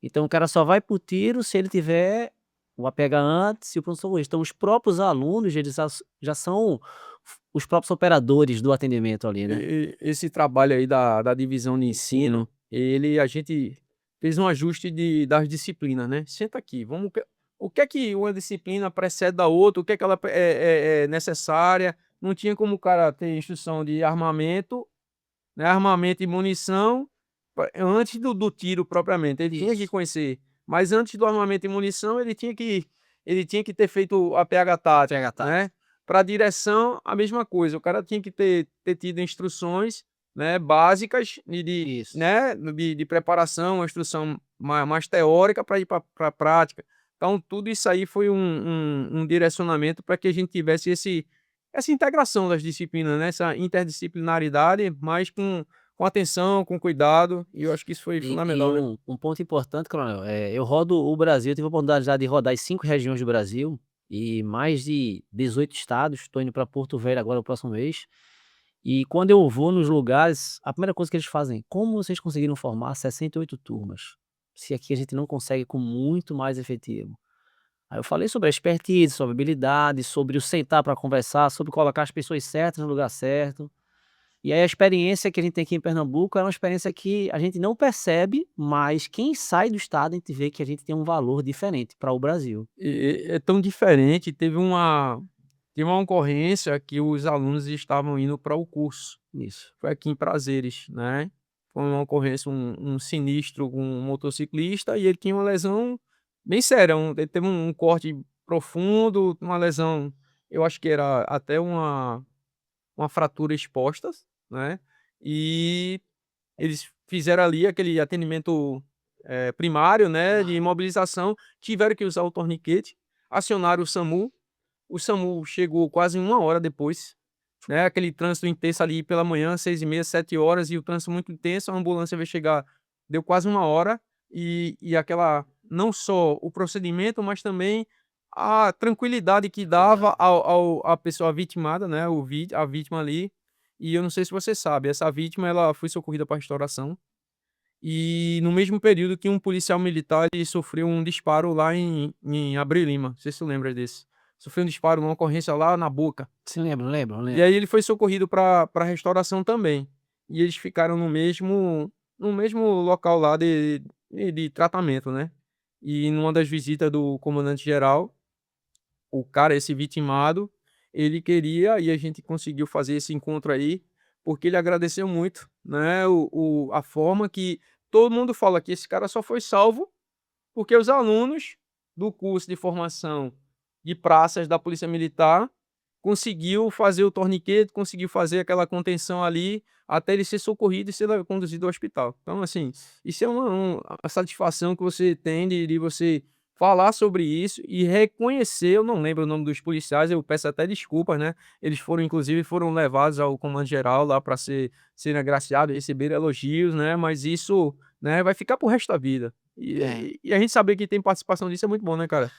[SPEAKER 2] Então o cara só vai para o tiro se ele tiver o APH antes e o pronto-socorro. Então os próprios alunos, eles já são os próprios operadores do atendimento ali, né.
[SPEAKER 1] Esse trabalho aí da divisão de ensino, ele a gente fez um ajuste das disciplinas, né. Senta aqui, vamos o que é que uma disciplina precede da outra, o que é que ela é necessária, não tinha como o cara ter instrução de armamento, né, armamento e munição, antes do tiro propriamente, ele tinha que
[SPEAKER 2] Isso.
[SPEAKER 1] conhecer, mas antes do armamento e munição ele tinha que ter feito a PH tática,
[SPEAKER 2] PH tático.
[SPEAKER 1] né. Pra direção, a mesma coisa, o cara tinha que ter tido instruções, né, básicas e
[SPEAKER 2] Isso.
[SPEAKER 1] né, de preparação, uma instrução mais teórica para ir pra prática. Então tudo isso aí foi um direcionamento para que a gente tivesse essa integração das disciplinas, né, essa interdisciplinaridade, mas com atenção, com cuidado, e eu acho que isso foi
[SPEAKER 2] E
[SPEAKER 1] fundamental, né.
[SPEAKER 2] um ponto importante, coronel, eu rodo o Brasil, eu tive a oportunidade já de rodar as 5 regiões do Brasil e mais de 18 estados, estou indo para Porto Velho agora no próximo mês, e quando eu vou nos lugares, a primeira coisa que eles fazem: "Como vocês conseguiram formar 68 turmas, se aqui a gente não consegue com muito mais efetivo?". Aí eu falei sobre a expertise, sobre habilidade, sobre o sentar para conversar, sobre colocar as pessoas certas no lugar certo. E aí a experiência que a gente tem aqui em Pernambuco é uma experiência que a gente não percebe, mas quem sai do estado a gente vê que a gente tem um valor diferente para o Brasil.
[SPEAKER 1] É tão diferente, teve uma ocorrência que os alunos estavam indo para o curso,
[SPEAKER 2] Isso.
[SPEAKER 1] foi aqui em Prazeres, né, foi uma ocorrência, um sinistro com um motociclista e ele tinha uma lesão bem séria, ele teve um corte profundo, uma lesão, eu acho que era até uma fratura exposta, né, e eles fizeram ali aquele atendimento, primário, né, de imobilização, tiveram que usar o torniquete, acionaram o SAMU chegou quase uma hora depois, né, aquele trânsito intenso ali pela manhã, 6h30, 7 horas e o trânsito muito intenso, a ambulância veio chegar, deu quase uma hora, e aquela não só o procedimento, mas também a tranquilidade que dava
[SPEAKER 2] Exato.
[SPEAKER 1] ao à pessoa vitimada, né, a vítima ali, e eu não sei se você sabe, essa vítima ela foi socorrida pra restauração, e no mesmo período que um policial militar ele sofreu um disparo lá em Abreu e Lima, não sei se tu lembra desse. Sofreu um disparo numa ocorrência lá na boca.
[SPEAKER 2] Sim, lembro, lembro,
[SPEAKER 1] E
[SPEAKER 2] lembro.
[SPEAKER 1] aí ele foi socorrido pra restauração também. E eles ficaram no mesmo local lá de tratamento, né. E numa das visitas do comandante geral, o cara, esse vitimado, ele queria e a gente conseguiu fazer esse encontro aí, porque ele agradeceu muito, né, a forma que todo mundo fala que esse cara só foi salvo porque os alunos do curso de formação de praças da Polícia Militar conseguiu fazer o torniquete, conseguiu fazer aquela contenção ali, até ele ser socorrido e ser conduzido ao hospital. Então, assim, isso é a satisfação que você tem de você falar sobre isso e reconhecer, eu não lembro o nome dos policiais, eu peço até desculpas, né? Eles foram, inclusive, foram levados ao comando geral lá para serem agraciados, receber elogios, né? Mas isso, né, vai ficar pro resto da vida.
[SPEAKER 2] É.
[SPEAKER 1] E a gente saber que tem participação disso é muito bom, né, cara?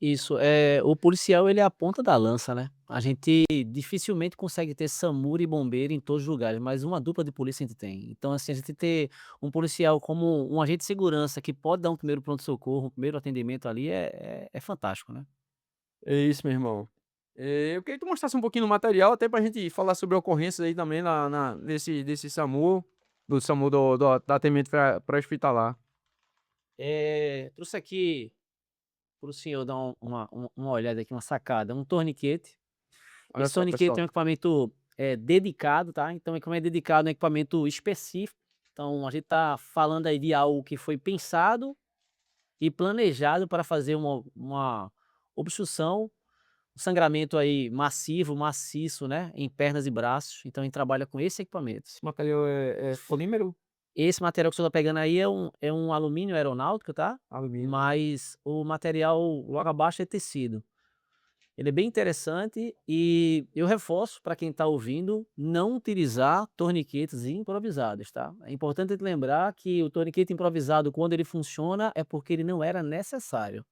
[SPEAKER 2] Isso, o policial ele é a ponta da lança, né. A gente dificilmente consegue ter SAMU e bombeiro em todos os lugares, mas uma dupla de polícia a gente tem. Então, assim, a gente ter um policial como um agente de segurança que pode dar um primeiro pronto-socorro, um primeiro atendimento ali é fantástico, né.
[SPEAKER 1] É isso, meu irmão. Eu queria que tu mostrasse um pouquinho do material, até pra gente falar sobre ocorrências aí também desse SAMU, do SAMU do atendimento pré-hospitalar.
[SPEAKER 2] Trouxe aqui para o senhor dar uma olhada aqui, uma sacada, um torniquete.
[SPEAKER 1] Olha
[SPEAKER 2] Esse
[SPEAKER 1] só,
[SPEAKER 2] torniquete
[SPEAKER 1] pessoal.
[SPEAKER 2] é um equipamento, dedicado, tá, então equipamento dedicado é um equipamento específico, então a gente tá falando aí de algo que foi pensado e planejado para fazer uma obstrução, um sangramento aí massivo, maciço, né, em pernas e braços, então a gente trabalha com esse equipamento.
[SPEAKER 1] Esse material é polímero?
[SPEAKER 2] Esse material que o senhor tá pegando aí é um alumínio aeronáutico, tá,
[SPEAKER 1] Alumínio.
[SPEAKER 2] mas o material logo abaixo é tecido. Ele é bem interessante e eu reforço para quem está ouvindo, não utilizar torniquetes improvisados, tá. É importante a gente lembrar que o torniquete improvisado, quando ele funciona, é porque ele não era necessário.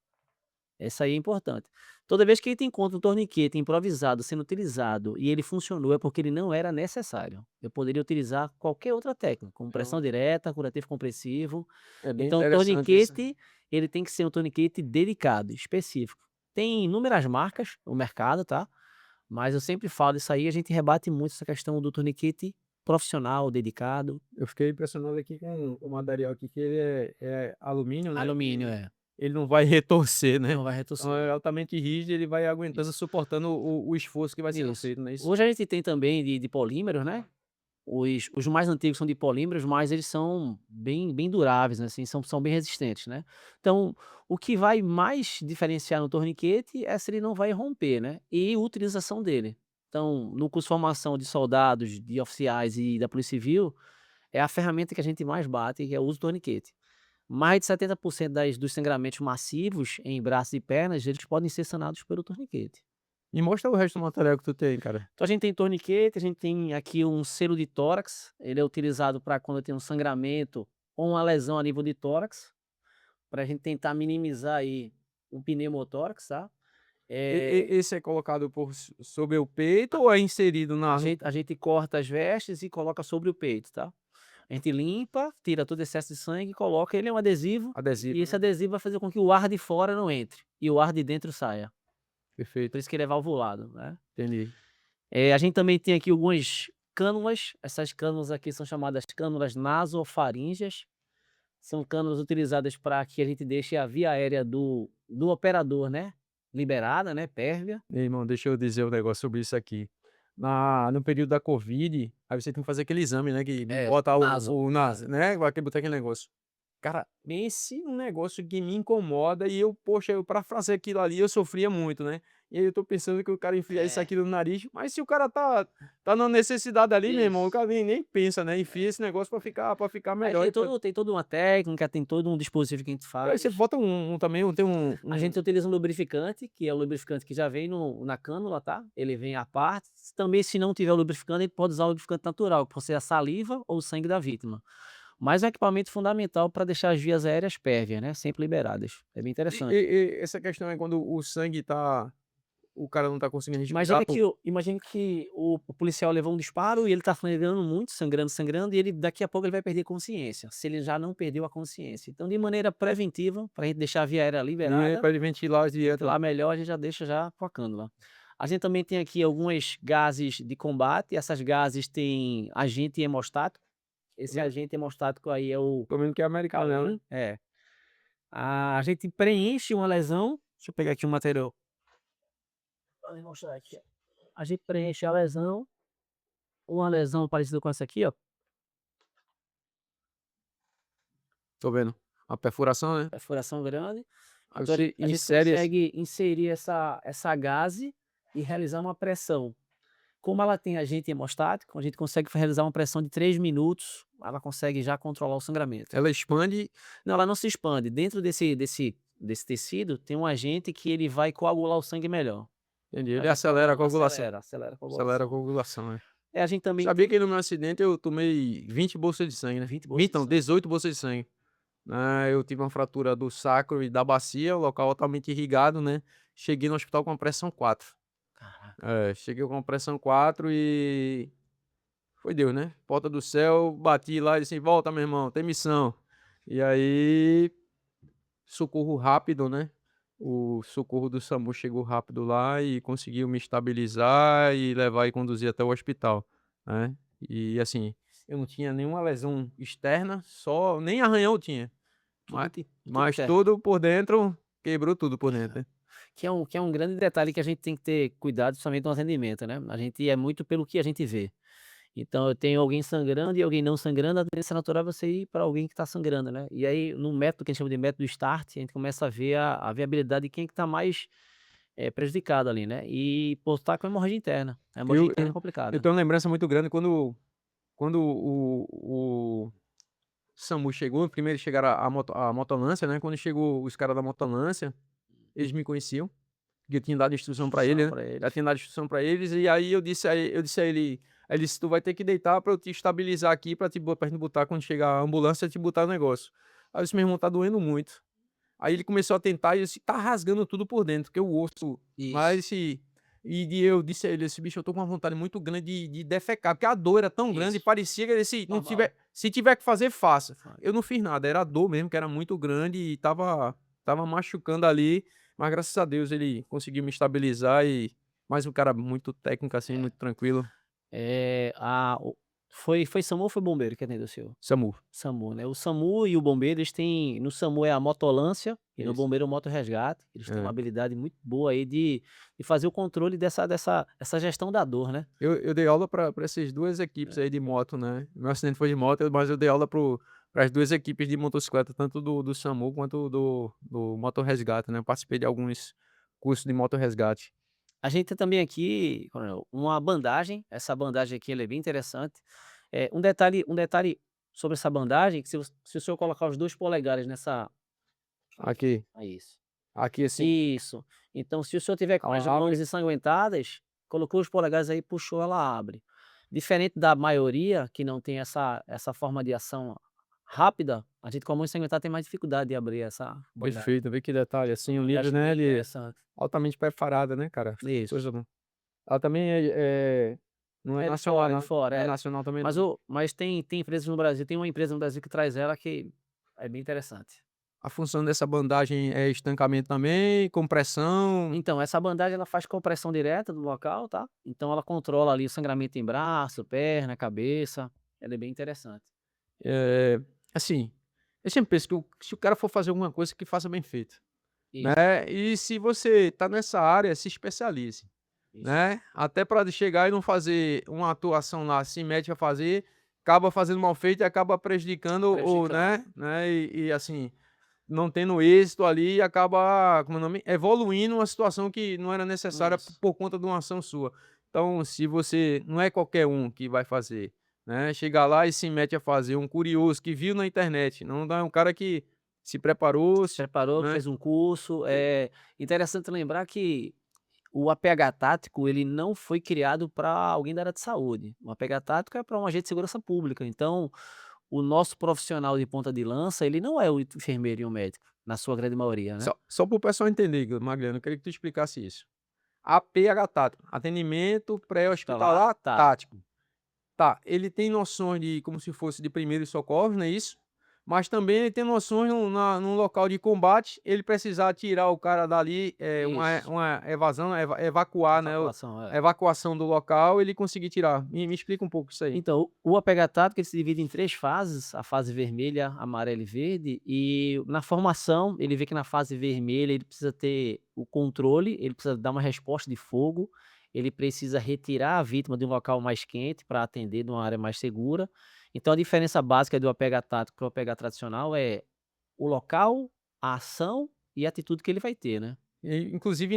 [SPEAKER 2] Isso aí é importante. Toda vez que a gente encontra um torniquete improvisado sendo utilizado e ele funcionou, é porque ele não era necessário. Eu poderia utilizar qualquer outra técnica, como
[SPEAKER 1] É
[SPEAKER 2] pressão direta, curativo compressivo.
[SPEAKER 1] bem
[SPEAKER 2] Então o
[SPEAKER 1] interessante isso.
[SPEAKER 2] torniquete, ele tem que ser um torniquete dedicado, específico. Tem inúmeras marcas no mercado, tá, mas eu sempre falo isso aí, a gente rebate muito essa questão do torniquete profissional, dedicado.
[SPEAKER 1] Eu fiquei impressionado aqui com o material aqui, que ele é alumínio, né,
[SPEAKER 2] Alumínio,
[SPEAKER 1] e ele não vai retorcer, né.
[SPEAKER 2] não vai
[SPEAKER 1] Então
[SPEAKER 2] retorcer.
[SPEAKER 1] é altamente rígido, ele vai aguentando,
[SPEAKER 2] Isso,
[SPEAKER 1] suportando o esforço que vai sendo
[SPEAKER 2] isso.
[SPEAKER 1] feito, não é isso?
[SPEAKER 2] Hoje a gente tem também de polímeros, né. Os mais antigos são de polímeros, mas eles são bem duráveis, né, assim, são bem resistentes, né. Então, o que vai mais diferenciar no torniquete é se ele não vai romper, né, e a utilização dele. Então, no curso de formação de soldados, de oficiais e da Polícia Civil, é a ferramenta que a gente mais bate, que é o uso do torniquete. Mais de 70% dos sangramentos massivos em braços e pernas, eles podem ser sanados pelo torniquete.
[SPEAKER 1] Me mostra o resto do material que tu tem, cara.
[SPEAKER 2] Então a gente tem torniquete, a gente tem aqui um selo de tórax, ele é utilizado para quando tem um sangramento ou uma lesão a nível de tórax, para a gente tentar minimizar aí um pneumotórax, tá.
[SPEAKER 1] Esse é colocado sobre o peito ou é inserido
[SPEAKER 2] A
[SPEAKER 1] na no
[SPEAKER 2] gente a gente corta as vestes e coloca sobre o peito, tá. A gente limpa, tira todo o excesso de sangue e coloca, ele é um adesivo, e
[SPEAKER 1] adesivo,
[SPEAKER 2] esse
[SPEAKER 1] né?
[SPEAKER 2] adesivo vai fazer com que o ar de fora não entre, e o ar de dentro saia, por
[SPEAKER 1] Perfeito,
[SPEAKER 2] isso que ele é valvulado, né.
[SPEAKER 1] entendi.
[SPEAKER 2] A gente também tem aqui algumas cânulas, essas cânulas aqui são chamadas cânulas nasofaríngeas, são cânulas utilizadas para que a gente deixe a via aérea do operador, né, liberada, né, pérvia.
[SPEAKER 1] Meu irmão, deixa eu dizer um negócio sobre isso aqui. No período da Covid, aí você tem que fazer aquele exame, né, que
[SPEAKER 2] É,
[SPEAKER 1] bota
[SPEAKER 2] naso,
[SPEAKER 1] o nas
[SPEAKER 2] naso.
[SPEAKER 1] né, vai que botar aquele negócio. Cara, pense num negócio que me incomoda e eu, poxa, eu pra fazer aquilo ali eu sofria muito, né. E aí eu tô pensando que o cara enfiar isso
[SPEAKER 2] É,
[SPEAKER 1] aqui no nariz, mas se o cara tá numa necessidade ali, meu irmão, o
[SPEAKER 2] isso.
[SPEAKER 1] cara nem pensa, né, enfia esse negócio pra ficar
[SPEAKER 2] Aí
[SPEAKER 1] melhor e pra
[SPEAKER 2] tem toda uma técnica, tem todo um dispositivo que a gente
[SPEAKER 1] aí você
[SPEAKER 2] faz.
[SPEAKER 1] bota também tem
[SPEAKER 2] A gente utiliza um lubrificante, que é o lubrificante que já vem na cânula, tá, ele vem à parte. Também se não tiver o lubrificante, a gente pode usar o lubrificante natural, que pode ser a saliva ou o sangue da vítima. Mas é um equipamento fundamental para deixar as vias aéreas pérvias, né, sempre liberadas. É bem interessante.
[SPEAKER 1] essa questão é quando o sangue o cara não tá conseguindo respirar.
[SPEAKER 2] Imagine que o policial levou um disparo e ele tá sangrando muito, sangrando, sangrando, e ele daqui a pouco ele vai perder consciência, se ele já não perdeu a consciência. Então, de maneira preventiva, pra gente deixar a via aérea liberada,
[SPEAKER 1] Pra ele ventilar direto.
[SPEAKER 2] ventilar melhor, a gente já deixa já com a cânula. A gente também tem aqui alguns gases de combate, essas gases têm agente hemostático, esse agente hemostático aí é o
[SPEAKER 1] Tô vendo que é americano, né.
[SPEAKER 2] é. A gente preenche uma lesão, deixa eu pegar aqui um material pra lhe mostrar aqui, ó. A gente preenche a lesão, uma lesão parecida com essa aqui, ó,
[SPEAKER 1] Tô vendo. A perfuração, né.
[SPEAKER 2] perfuração grande,
[SPEAKER 1] Aí
[SPEAKER 2] então
[SPEAKER 1] você
[SPEAKER 2] a gente
[SPEAKER 1] insere esse
[SPEAKER 2] consegue inserir essa gaze e realizar uma pressão. Como ela tem agente hemostático, a gente consegue realizar uma pressão de 3 minutos, ela consegue já controlar o sangramento.
[SPEAKER 1] ela expande.
[SPEAKER 2] Não, ela não se expande, dentro desse tecido tem um agente que ele vai coagular o sangue melhor.
[SPEAKER 1] Entendi,
[SPEAKER 2] A
[SPEAKER 1] ele
[SPEAKER 2] gente
[SPEAKER 1] acelera a coagulação.
[SPEAKER 2] acelera a
[SPEAKER 1] Acelera a
[SPEAKER 2] coagulação.
[SPEAKER 1] coagulação, né.
[SPEAKER 2] A gente também
[SPEAKER 1] Sabia que
[SPEAKER 2] tem
[SPEAKER 1] no meu acidente eu tomei 20 bolsas de sangue, né.
[SPEAKER 2] 20 bolsas
[SPEAKER 1] 20
[SPEAKER 2] de
[SPEAKER 1] não,
[SPEAKER 2] sangue.
[SPEAKER 1] 18 bolsas de sangue. Eu tive uma fratura do sacro e da bacia, o local altamente irrigado, né. cheguei no hospital com a pressão 4.
[SPEAKER 2] Caraca.
[SPEAKER 1] Cheguei com a pressão 4 e foi Deus, né? Porta do céu, bati lá e disse: "Volta, meu irmão, tem missão". E aí, socorro rápido, né? O socorro do SAMU chegou rápido lá e conseguiu me estabilizar e levar e conduzir até o hospital, né? E assim, eu não tinha nenhuma lesão externa, só nem arranhão eu tinha,
[SPEAKER 2] Tudo,
[SPEAKER 1] mas
[SPEAKER 2] tudo
[SPEAKER 1] mas
[SPEAKER 2] certo.
[SPEAKER 1] tudo por dentro, quebrou tudo por dentro, né?
[SPEAKER 2] Que é um grande detalhe que a gente tem que ter cuidado somente no atendimento, né. A gente é muito pelo que a gente vê. Então eu tenho alguém sangrando e alguém não sangrando, a tendência natural é você ir para alguém que está sangrando, né. E aí no método que a gente chama de método START, a gente começa a ver a viabilidade de quem é que está mais, prejudicado ali, né. E pô, tá com hemorragia interna. A hemorragia
[SPEAKER 1] Eu
[SPEAKER 2] interna é
[SPEAKER 1] eu eu
[SPEAKER 2] complicada.
[SPEAKER 1] tenho uma lembrança muito grande quando o SAMU chegou, primeiro chegaram a motolância, né, quando chegou os caras da motolância, eles me conheciam, porque eu tinha dado instrução pra ele,
[SPEAKER 2] Instrução
[SPEAKER 1] né,
[SPEAKER 2] para
[SPEAKER 1] já
[SPEAKER 2] eles.
[SPEAKER 1] tinha dado instrução pra eles, e aí eu disse a ele, aí ele disse: "Tu vai ter que deitar pra eu te estabilizar aqui, pra gente botar quando chegar a ambulância, te botar o negócio". Aí eu disse: "Meu irmão, tá doendo muito". Aí ele começou a tentar e eu disse: "Tá rasgando tudo por dentro", porque o osso
[SPEAKER 2] Isso,
[SPEAKER 1] mas eu disse a ele: "Esse bicho, eu tô com uma vontade muito grande de defecar", porque a dor era tão grande,
[SPEAKER 2] isso.
[SPEAKER 1] parecia que ele se não
[SPEAKER 2] Normal.
[SPEAKER 1] tiver se tiver que fazer, faça.
[SPEAKER 2] Faz.
[SPEAKER 1] Eu não fiz nada, era a dor mesmo, que era muito grande e estava machucando ali, mas graças a Deus ele conseguiu me estabilizar mas um cara muito técnico, assim,
[SPEAKER 2] É.
[SPEAKER 1] muito tranquilo.
[SPEAKER 2] Foi SAMU ou foi bombeiro que atendeu o senhor?
[SPEAKER 1] SAMU.
[SPEAKER 2] SAMU, né. O SAMU e o bombeiro, eles têm no SAMU é a motolância e no
[SPEAKER 1] Isso.
[SPEAKER 2] bombeiro é o motorresgate. Eles têm uma
[SPEAKER 1] É.
[SPEAKER 2] habilidade muito boa aí de fazer o controle dessa gestão da dor, né.
[SPEAKER 1] Eu dei aula pra essas 2 equipes aí de moto, né. Meu acidente foi de moto, mas eu dei aula para as 2 equipes de motocicleta, tanto do SAMU quanto do Motorresgate, né. Eu participei de alguns cursos de motorresgate.
[SPEAKER 2] A gente tem também aqui, coronel, uma bandagem, essa bandagem aqui ela é bem interessante. Um detalhe sobre essa bandagem, que se o senhor colocar os 2 polegares nessa aqui,
[SPEAKER 1] Aqui,
[SPEAKER 2] é isso.
[SPEAKER 1] aqui assim,
[SPEAKER 2] Isso. Então, se o senhor tiver com as
[SPEAKER 1] ela abre.
[SPEAKER 2] mãos ensanguentadas, colocou os polegares aí, puxou, ela abre. Diferente da maioria que não tem essa forma de ação rápida, a gente com a mão ensanguentada tem mais dificuldade de abrir essa bandagem.
[SPEAKER 1] Perfeito, vê que detalhe, assim, o
[SPEAKER 2] E
[SPEAKER 1] nível,
[SPEAKER 2] acho
[SPEAKER 1] né,
[SPEAKER 2] bem
[SPEAKER 1] de
[SPEAKER 2] interessante.
[SPEAKER 1] altamente preparada, né, cara.
[SPEAKER 2] Isso.
[SPEAKER 1] Coisa não ela também não é
[SPEAKER 2] É de
[SPEAKER 1] nacional
[SPEAKER 2] fora, é de
[SPEAKER 1] não,
[SPEAKER 2] fora,
[SPEAKER 1] não é
[SPEAKER 2] é.
[SPEAKER 1] nacional também
[SPEAKER 2] Mas
[SPEAKER 1] não.
[SPEAKER 2] o mas tem empresas no Brasil, tem uma empresa no Brasil que traz ela que é bem interessante.
[SPEAKER 1] A função dessa bandagem é estancamento também, compressão?
[SPEAKER 2] Então, essa bandagem ela faz compressão direta do local, tá. Então ela controla ali o sangramento em braço, perna, cabeça, ela é bem interessante.
[SPEAKER 1] Eh, assim, eu sempre penso que se o cara for fazer alguma coisa, que faça bem feito,
[SPEAKER 2] Isso,
[SPEAKER 1] né. E se você tá nessa área, se especialize,
[SPEAKER 2] isso.
[SPEAKER 1] né. Até para chegar e não fazer uma atuação lá, se mete a fazer, acaba fazendo mal feito e acaba prejudicando o
[SPEAKER 2] Prejudicando.
[SPEAKER 1] né, e assim, não tendo êxito ali, acaba, como é o nome? Evoluindo uma situação que não era necessária
[SPEAKER 2] Isso.
[SPEAKER 1] por conta de uma ação sua. Então, se você não é qualquer um que vai fazer, né, chegar lá e se mete a fazer, um curioso que viu na internet, não é um cara que se preparou,
[SPEAKER 2] Se preparou,
[SPEAKER 1] né.
[SPEAKER 2] fez um curso. É interessante lembrar que o APH tático, ele não foi criado para alguém da área de saúde. O APH tático é para um agente de segurança pública. Então, o nosso profissional de ponta de lança, ele não é o enfermeiro e o médico, na sua grande maioria, né.
[SPEAKER 1] Só para o pessoal entender, Magliano, eu queria que tu explicasse isso. APH tático, atendimento
[SPEAKER 2] Hospitalar
[SPEAKER 1] pré-hospitalar
[SPEAKER 2] tático.
[SPEAKER 1] tático. Tá, ele tem noções de como se fosse de primeiros socorros, não é isso? Mas também ele tem noções num local de combate, ele precisar tirar o cara dali,
[SPEAKER 2] Isso,
[SPEAKER 1] uma evasão, evacuar, né,
[SPEAKER 2] evacuação,
[SPEAKER 1] a
[SPEAKER 2] é.
[SPEAKER 1] evacuação do local, ele conseguir tirar. Me explica um pouco isso aí.
[SPEAKER 2] Então, o APH tático ele se divide em 3 fases, a fase vermelha, amarela e verde, e na formação ele vê que na fase vermelha ele precisa ter o controle, ele precisa dar uma resposta de fogo, ele precisa retirar a vítima de um local mais quente para atender de uma área mais segura. Então a diferença básica do APH tático para o APH tradicional é o local, a ação e a atitude que ele vai ter, né.
[SPEAKER 1] Inclusive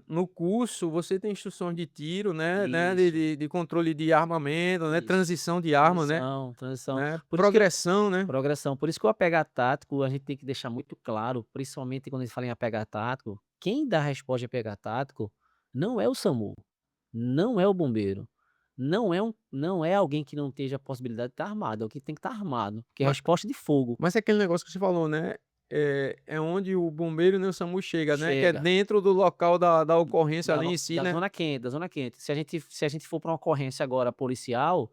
[SPEAKER 1] no curso você tem instruções de tiro, né,
[SPEAKER 2] Isso,
[SPEAKER 1] de controle de armamento, né,
[SPEAKER 2] isso.
[SPEAKER 1] transição de arma,
[SPEAKER 2] Transição.
[SPEAKER 1] né,
[SPEAKER 2] Por isso que
[SPEAKER 1] progressão, né.
[SPEAKER 2] Progressão. Por isso que o APH tático, a gente tem que deixar muito claro, principalmente quando a gente fala em APH tático, quem dá a resposta de APH tático não é o SAMU, não é o bombeiro, não é alguém que não esteja a possibilidade de estar armado, é o que tem que estar armado, que é a
[SPEAKER 1] Ma
[SPEAKER 2] resposta de fogo.
[SPEAKER 1] mas é aquele negócio que você falou, né. é onde o bombeiro nem o SAMU chega, né, que é
[SPEAKER 2] Chega.
[SPEAKER 1] dentro do local da ocorrência
[SPEAKER 2] Da
[SPEAKER 1] ali
[SPEAKER 2] lo
[SPEAKER 1] em si,
[SPEAKER 2] da
[SPEAKER 1] né?
[SPEAKER 2] zona quente, da zona quente. Se a gente for para uma ocorrência agora policial,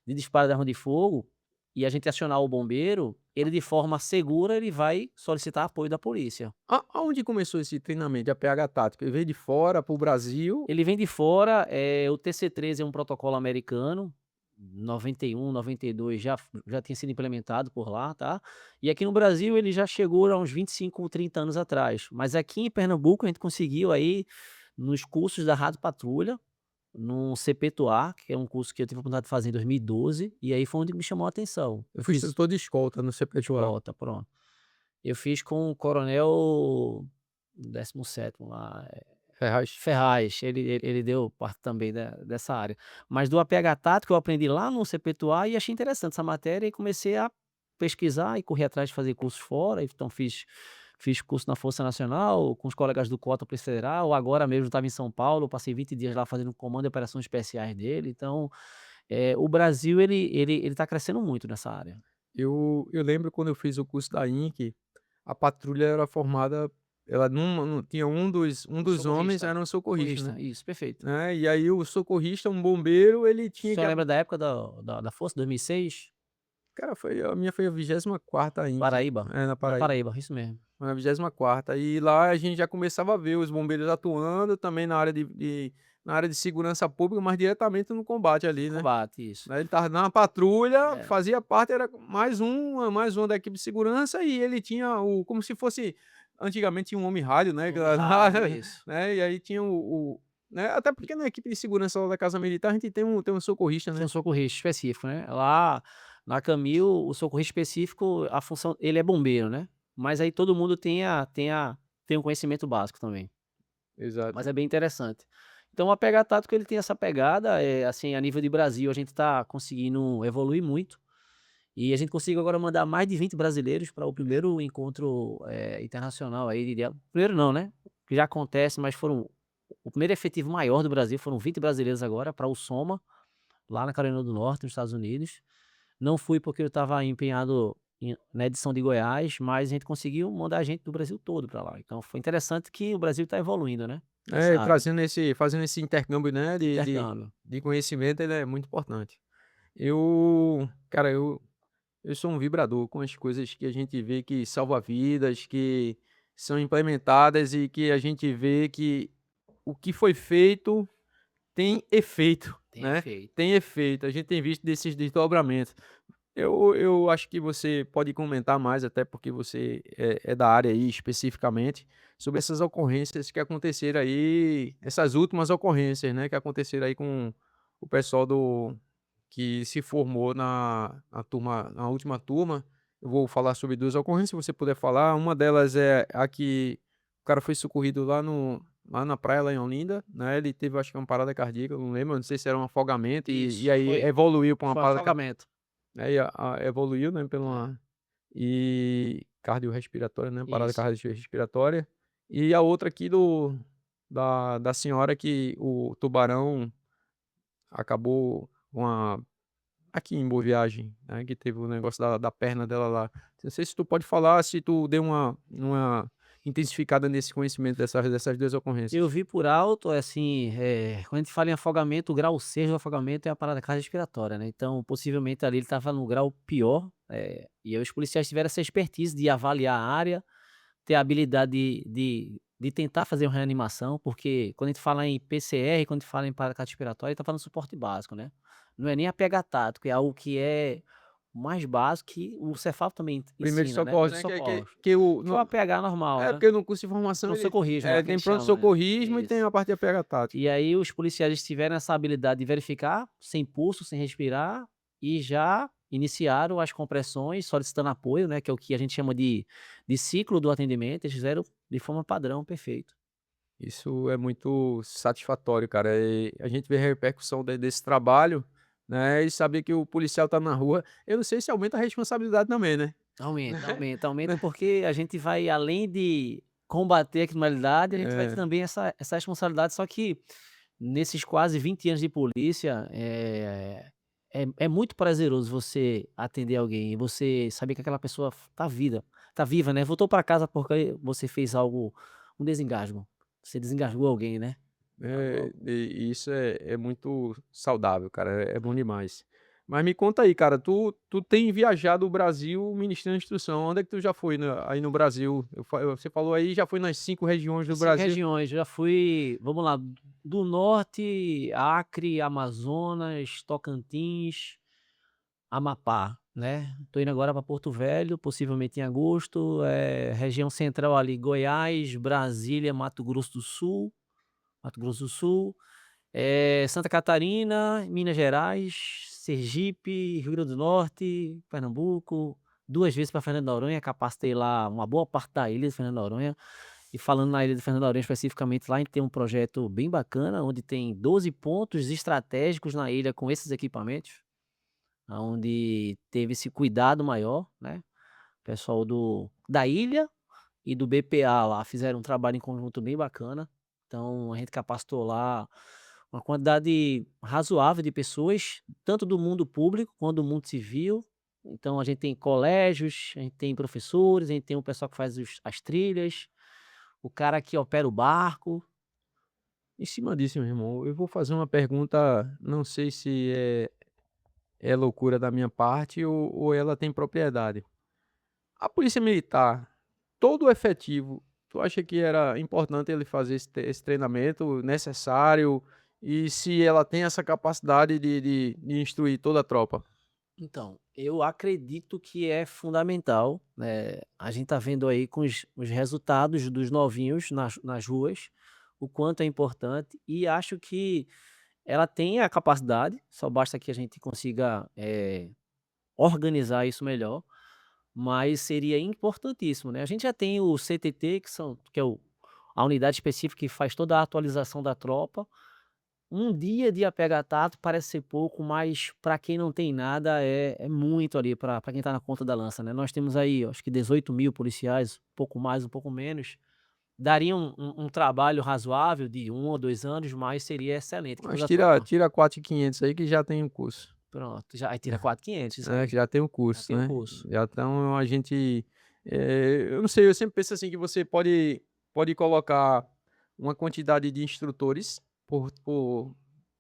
[SPEAKER 2] de disparo de arma de fogo, e a gente acionar o bombeiro, ele de forma segura, ele vai solicitar apoio da polícia.
[SPEAKER 1] Aonde começou esse treinamento de APH tático? Ele veio de fora para o Brasil?
[SPEAKER 2] Ele vem de fora, o TC-13 é um protocolo americano, 91, 92 já tinha sido implementado por lá, tá. E aqui no Brasil ele já chegou há uns 25, 30 anos atrás, mas aqui em Pernambuco a gente conseguiu aí, nos cursos da Rádio Patrulha, num CPTUA, que é um curso que eu tive a oportunidade de fazer em 2012, e aí foi onde me chamou a atenção. Eu
[SPEAKER 1] Fui
[SPEAKER 2] fiz
[SPEAKER 1] instrutor de escolta no CPTUA.
[SPEAKER 2] escolta, pronto. Eu fiz com o coronel 17º lá,
[SPEAKER 1] Ferraz.
[SPEAKER 2] Ferraz, ele deu parte também dessa área. Mas do APH tático eu aprendi lá no CPTUA e achei interessante essa matéria e comecei a pesquisar e correr atrás de fazer cursos fora, então fiz curso na Força Nacional, com os colegas do Cota Polícia Federal, agora mesmo estava em São Paulo, passei 20 dias lá fazendo o comando de operações especiais dele, então, o Brasil ele tá crescendo muito nessa área.
[SPEAKER 1] Eu lembro quando eu fiz o curso da INC, a patrulha era formada, ela não tinha
[SPEAKER 2] Um
[SPEAKER 1] dos homens
[SPEAKER 2] socorrista,
[SPEAKER 1] era um socorrista, né.
[SPEAKER 2] socorrista, isso, perfeito.
[SPEAKER 1] E aí o socorrista, um bombeiro, ele
[SPEAKER 2] O
[SPEAKER 1] tinha que
[SPEAKER 2] senhor lembra da época da Força, 2006?
[SPEAKER 1] cara, a minha foi a 24ª INC,
[SPEAKER 2] Paraíba?
[SPEAKER 1] na
[SPEAKER 2] Na
[SPEAKER 1] Paraíba.
[SPEAKER 2] Paraíba, isso mesmo.
[SPEAKER 1] Foi na 24ª. E lá a gente já começava a ver os bombeiros atuando também na área na área de segurança pública, mas diretamente no combate ali, né.
[SPEAKER 2] Combate, isso.
[SPEAKER 1] Aí ele estava na patrulha,
[SPEAKER 2] É,
[SPEAKER 1] fazia parte, era mais uma da equipe de segurança e ele tinha como se fosse antigamente tinha um homem rádio, né, que
[SPEAKER 2] homem
[SPEAKER 1] era
[SPEAKER 2] rádio, isso.
[SPEAKER 1] né, e aí tinha né, até porque na equipe de segurança lá da Casa Militar a gente tem um socorrista,
[SPEAKER 2] Tem
[SPEAKER 1] né.
[SPEAKER 2] um socorrista específico, né. Lá na Camil, o socorrista específico, a função ele é bombeiro, né, mas aí todo mundo tem um conhecimento básico também, mas
[SPEAKER 1] Exato.
[SPEAKER 2] é bem interessante. Então o APH tático ele tem essa pegada, assim, a nível de Brasil a gente tá conseguindo evoluir muito, e a gente conseguiu agora mandar mais de 20 brasileiros para o primeiro encontro, internacional aí de primeiro não, né, que já acontece, mas foram o primeiro efetivo maior do Brasil, foram 20 brasileiros agora para o SOMA, lá na Carolina do Norte, nos Estados Unidos. Não fui porque eu estava empenhado na edição de Goiás, mas a gente conseguiu mandar gente do Brasil todo para lá. Então foi interessante que o Brasil está evoluindo, né, nessa
[SPEAKER 1] É,
[SPEAKER 2] área.
[SPEAKER 1] fazendo esse intercâmbio, né,
[SPEAKER 2] Intercâmbio.
[SPEAKER 1] de conhecimento, ele é muito importante. Cara, eu sou um vibrador com as coisas que a gente vê que salva vidas, que são implementadas e que a gente vê que o que foi feito tem efeito,
[SPEAKER 2] Tem
[SPEAKER 1] né,
[SPEAKER 2] efeito.
[SPEAKER 1] tem efeito, a gente tem visto desses desdobramentos. Eu acho que você pode comentar mais, até porque você é da área aí especificamente, sobre essas ocorrências que aconteceram aí, essas últimas ocorrências, né, que aconteceram aí com o pessoal que se formou na última turma. Eu vou falar sobre 2 ocorrências, se você puder falar. Uma delas é a que o cara foi socorrido lá na praia, lá em Olinda, né, ele teve, acho que uma parada cardíaca, eu não lembro, eu não sei se era um afogamento e
[SPEAKER 2] Isso,
[SPEAKER 1] aí
[SPEAKER 2] foi.
[SPEAKER 1] evoluiu para uma
[SPEAKER 2] Foi um
[SPEAKER 1] parada
[SPEAKER 2] afogamento.
[SPEAKER 1] e evoluiu, né, pela
[SPEAKER 2] É,
[SPEAKER 1] cardiorrespiratória, né, parada
[SPEAKER 2] isso.
[SPEAKER 1] cardiorrespiratória. E a outra aqui da senhora que o tubarão acabou com a aqui em Boa Viagem, né, que teve o negócio da perna dela lá. Não sei se tu pode falar, se tu deu uma intensificada nesse conhecimento dessas 2
[SPEAKER 2] Eu
[SPEAKER 1] ocorrências.
[SPEAKER 2] vi por alto, assim, quando a gente fala em afogamento, o grau 6 do afogamento é a parada cardiorrespiratória, né, então possivelmente ali ele estava no grau pior, e aí os policiais tiveram essa expertise de avaliar a área, ter a habilidade de tentar fazer uma reanimação, porque quando a gente fala em PCR, quando a gente fala em parada cardiorrespiratória, a gente tá falando suporte básico, né. Não é nem APH tático, é algo que é mais básico que o Cefap também
[SPEAKER 1] Primeiros
[SPEAKER 2] ensina, né,
[SPEAKER 1] socorros,
[SPEAKER 2] primeiros
[SPEAKER 1] né,
[SPEAKER 2] socorros,
[SPEAKER 1] que o
[SPEAKER 2] que é o
[SPEAKER 1] no
[SPEAKER 2] APH normal, né,
[SPEAKER 1] porque no curso de formação
[SPEAKER 2] pronto socorrismo lá que a
[SPEAKER 1] tem
[SPEAKER 2] gente chama, né.
[SPEAKER 1] pronto-socorrismo e tem
[SPEAKER 2] Isso.
[SPEAKER 1] a parte de APH tático.
[SPEAKER 2] E aí os policiais tiveram essa habilidade de verificar, sem pulso, sem respirar, e já iniciaram as compressões, solicitando apoio, né, que é o que a gente chama de ciclo do atendimento, eles fizeram de forma padrão, perfeito.
[SPEAKER 1] Isso é muito satisfatório, cara. A gente vê a repercussão desse trabalho, né, e saber que o policial tá na rua, eu não sei se aumenta a responsabilidade também, né.
[SPEAKER 2] Aumenta, aumenta, aumenta porque a gente vai além de combater a criminalidade, a gente vai ter
[SPEAKER 1] É,
[SPEAKER 2] também essa responsabilidade, só que nesses quase 20 anos de polícia, é muito prazeroso você atender alguém e você saber que aquela pessoa tá viva. tá viva, né, voltou para casa porque você fez algo, um desengasgo, você desengasgou alguém, né.
[SPEAKER 1] E isso é muito saudável, cara, é bom demais. Mas me conta aí, cara, tu tem viajado o Brasil ministrando instrução, onde é que tu já foi aí no Brasil? Você falou aí, já foi nas 5 regiões do
[SPEAKER 2] 5
[SPEAKER 1] Brasil.
[SPEAKER 2] regiões, já fui, vamos lá, do norte, Acre, Amazonas, Tocantins, Amapá, né. Tô indo agora para Porto Velho, possivelmente em agosto, região central ali, Goiás, Brasília, Mato Grosso do Sul, Santa Catarina, Minas Gerais, Sergipe, Rio Grande do Norte, Pernambuco, 2 vezes para Fernando de Noronha, capacitei lá uma boa parte da ilha de Fernando de Noronha. E falando na ilha de Fernando de Noronha especificamente, lá a gente tem um projeto bem bacana, onde tem 12 pontos estratégicos na ilha com esses equipamentos, aonde teve esse cuidado maior, né. O pessoal da ilha e do BPA lá fizeram um trabalho em conjunto bem bacana. Então a gente capacitou lá uma quantidade razoável de pessoas, tanto do mundo público quanto do mundo civil. Então a gente tem colégios, a gente tem professores, a gente tem o pessoal que faz as trilhas, o cara que opera o barco.
[SPEAKER 1] Em cima disso, meu irmão, eu vou fazer uma pergunta, não sei se é loucura da minha parte ou ela tem propriedade. A polícia militar, todo efetivo, tu acha que era importante ele fazer esse treinamento necessário? E se ela tem essa capacidade de instruir toda a tropa?
[SPEAKER 2] Então, eu acredito que é fundamental, né, a gente tá vendo aí com os resultados dos novinhos nas ruas, o quanto é importante, e acho que ela tem a capacidade, só basta que a gente consiga, organizar isso melhor, mas seria importantíssimo, né. A gente já tem o CTT, que é a unidade específica que faz toda a atualização da tropa. Um dia de APH-Tato parece ser pouco, mas para quem não tem nada é muito ali para quem está na ponta da lança, né. Nós temos aí, acho que 18.000 policiais, um pouco mais, um pouco menos. Daria um trabalho razoável de 1 ou 2 anos, mas seria excelente que
[SPEAKER 1] Mas
[SPEAKER 2] toda a
[SPEAKER 1] tira
[SPEAKER 2] tropa,
[SPEAKER 1] tira 4.500 aí que já tem o curso,
[SPEAKER 2] pronto, já aí tira 4.500 isso
[SPEAKER 1] né, que
[SPEAKER 2] aí,
[SPEAKER 1] já tem o
[SPEAKER 2] já
[SPEAKER 1] curso,
[SPEAKER 2] tem o
[SPEAKER 1] né.
[SPEAKER 2] curso.
[SPEAKER 1] Já então a gente, eu não sei, eu sempre penso assim que você pode colocar uma quantidade de instrutores por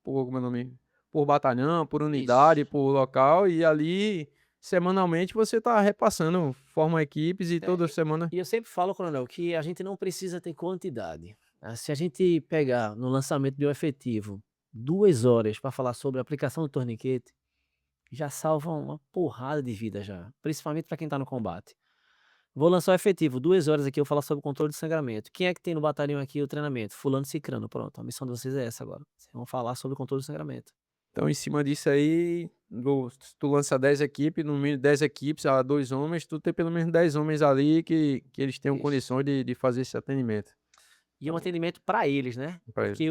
[SPEAKER 1] como é o nome? Por batalhão, por unidade,
[SPEAKER 2] Isso.
[SPEAKER 1] por local, e ali semanalmente você está repassando, forma equipes e
[SPEAKER 2] É,
[SPEAKER 1] toda semana
[SPEAKER 2] e eu sempre falo, coronel, que a gente não precisa ter quantidade. Se a gente pegar no lançamento de um efetivo 2 horas para falar sobre a aplicação do torniquete, já salva uma porrada de vida já, principalmente para quem está no combate. Vou lançar o efetivo, 2 horas aqui eu falar sobre o controle de sangramento. Quem é que tem no batalhão aqui o treinamento? Fulano e cicrano, pronto, a missão de vocês é essa agora. Vocês vão falar sobre o controle de sangramento.
[SPEAKER 1] então em cima disso aí, se tu lança 10 equipes, no mínimo 10 equipes a 2 homens, tu tem pelo menos 10 homens ali que eles tenham
[SPEAKER 2] Isso.
[SPEAKER 1] condições de fazer esse atendimento.
[SPEAKER 2] E um
[SPEAKER 1] Então,
[SPEAKER 2] atendimento para eles, né,
[SPEAKER 1] pra ele.
[SPEAKER 2] porque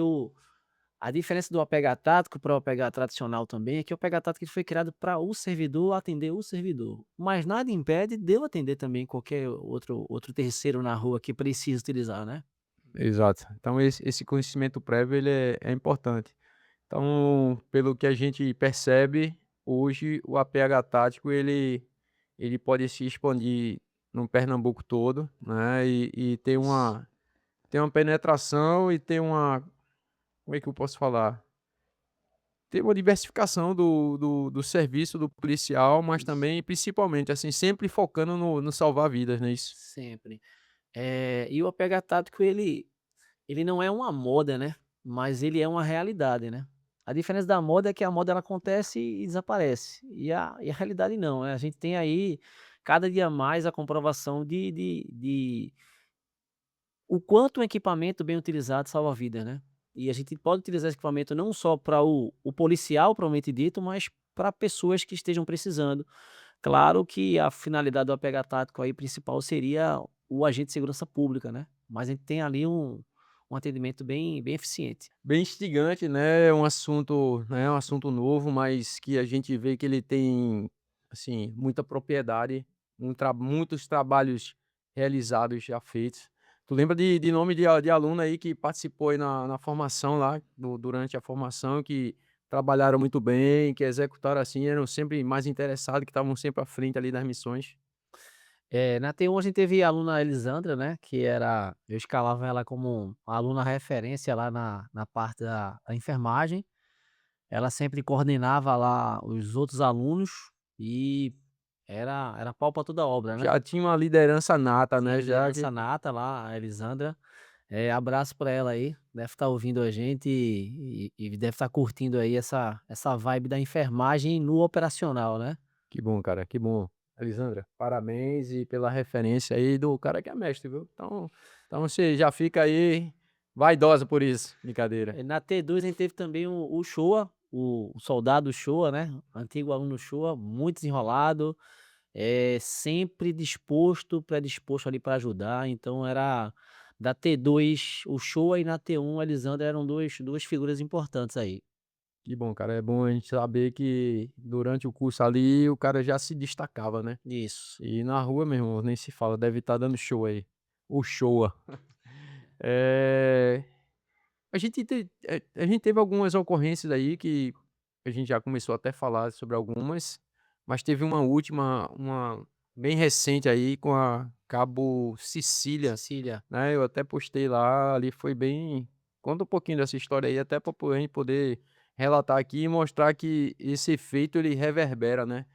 [SPEAKER 2] a diferença do APH tático para o APH tradicional também é que o APH tático ele foi criado para o servidor atender o servidor, mas nada impede de eu atender também qualquer outro terceiro na rua que precisa utilizar, né.
[SPEAKER 1] Exato. Então esse conhecimento prévio ele é importante. Então, pelo que a gente percebe, hoje o APH tático ele pode se expandir no Pernambuco todo, né, e
[SPEAKER 2] Isso.
[SPEAKER 1] tem uma penetração e tem uma, como é que eu posso falar? Tem uma diversificação do serviço do policial, mas
[SPEAKER 2] Isso,
[SPEAKER 1] também, principalmente, assim, sempre focando no salvar vidas, não é isso?
[SPEAKER 2] sempre. E o APH tático ele não é uma moda, né, mas ele é uma realidade, né. A diferença da moda é que a moda ela acontece e desaparece, e a realidade não, a gente tem aí cada dia mais a comprovação de o quanto um equipamento bem utilizado salva a vida, né. E a gente pode utilizar esse equipamento não só para o policial propriamente dito, mas para pessoas que estejam precisando. Claro que a finalidade do APH tático aí principal seria o agente de segurança pública, né, mas a gente tem ali um atendimento bem eficiente.
[SPEAKER 1] Bem instigante, né, é um assunto novo, mas que a gente vê que ele tem, assim, muita propriedade, muitos trabalhos realizados já feitos. Tu lembra de nome de aluno aí que participou aí na formação lá, durante a formação, que trabalharam muito bem, que executaram assim, eram sempre mais interessados, que estavam sempre à frente ali das missões?
[SPEAKER 2] Na T1 a gente teve a aluna Elisandra, né, que era eu escalava ela como uma aluna referência lá na parte da enfermagem. Ela sempre coordenava lá os outros alunos e era pau pra toda obra, né.
[SPEAKER 1] Já tinha uma liderança nata,
[SPEAKER 2] Tinha
[SPEAKER 1] né, já
[SPEAKER 2] liderança
[SPEAKER 1] que
[SPEAKER 2] nata lá, a Elisandra. Abraço pra ela aí, deve estar ouvindo a gente e deve estar curtindo aí essa vibe da enfermagem no operacional, né.
[SPEAKER 1] que bom, cara, que bom. Elisandra, parabéns e pela referência aí do cara que é mestre, viu. Então você já fica aí vaidosa por isso, brincadeira.
[SPEAKER 2] Na T2 a gente teve também o Shoa, o soldado Shoa, né, antigo aluno Shoa, muito desenrolado, sempre disposto, predisposto ali para ajudar, então era da T2 o Shoa e na T1 a Elisandra eram 2 figuras importantes aí.
[SPEAKER 1] Que bom, cara, é bom a gente saber que durante o curso ali o cara já se destacava, né.
[SPEAKER 2] Isso.
[SPEAKER 1] E na rua, meu irmão, nem se fala, deve estar dando show aí. O showa. Eh, a gente teve algumas ocorrências aí que a gente já começou até a falar sobre algumas, mas teve uma última, uma bem recente aí com a Cabo Cecília,
[SPEAKER 2] Cecília.
[SPEAKER 1] né, eu até postei lá, ali foi bem, conta um pouquinho dessa história aí, até para a gente poder relatar aqui e mostrar que esse efeito ele reverbera, né,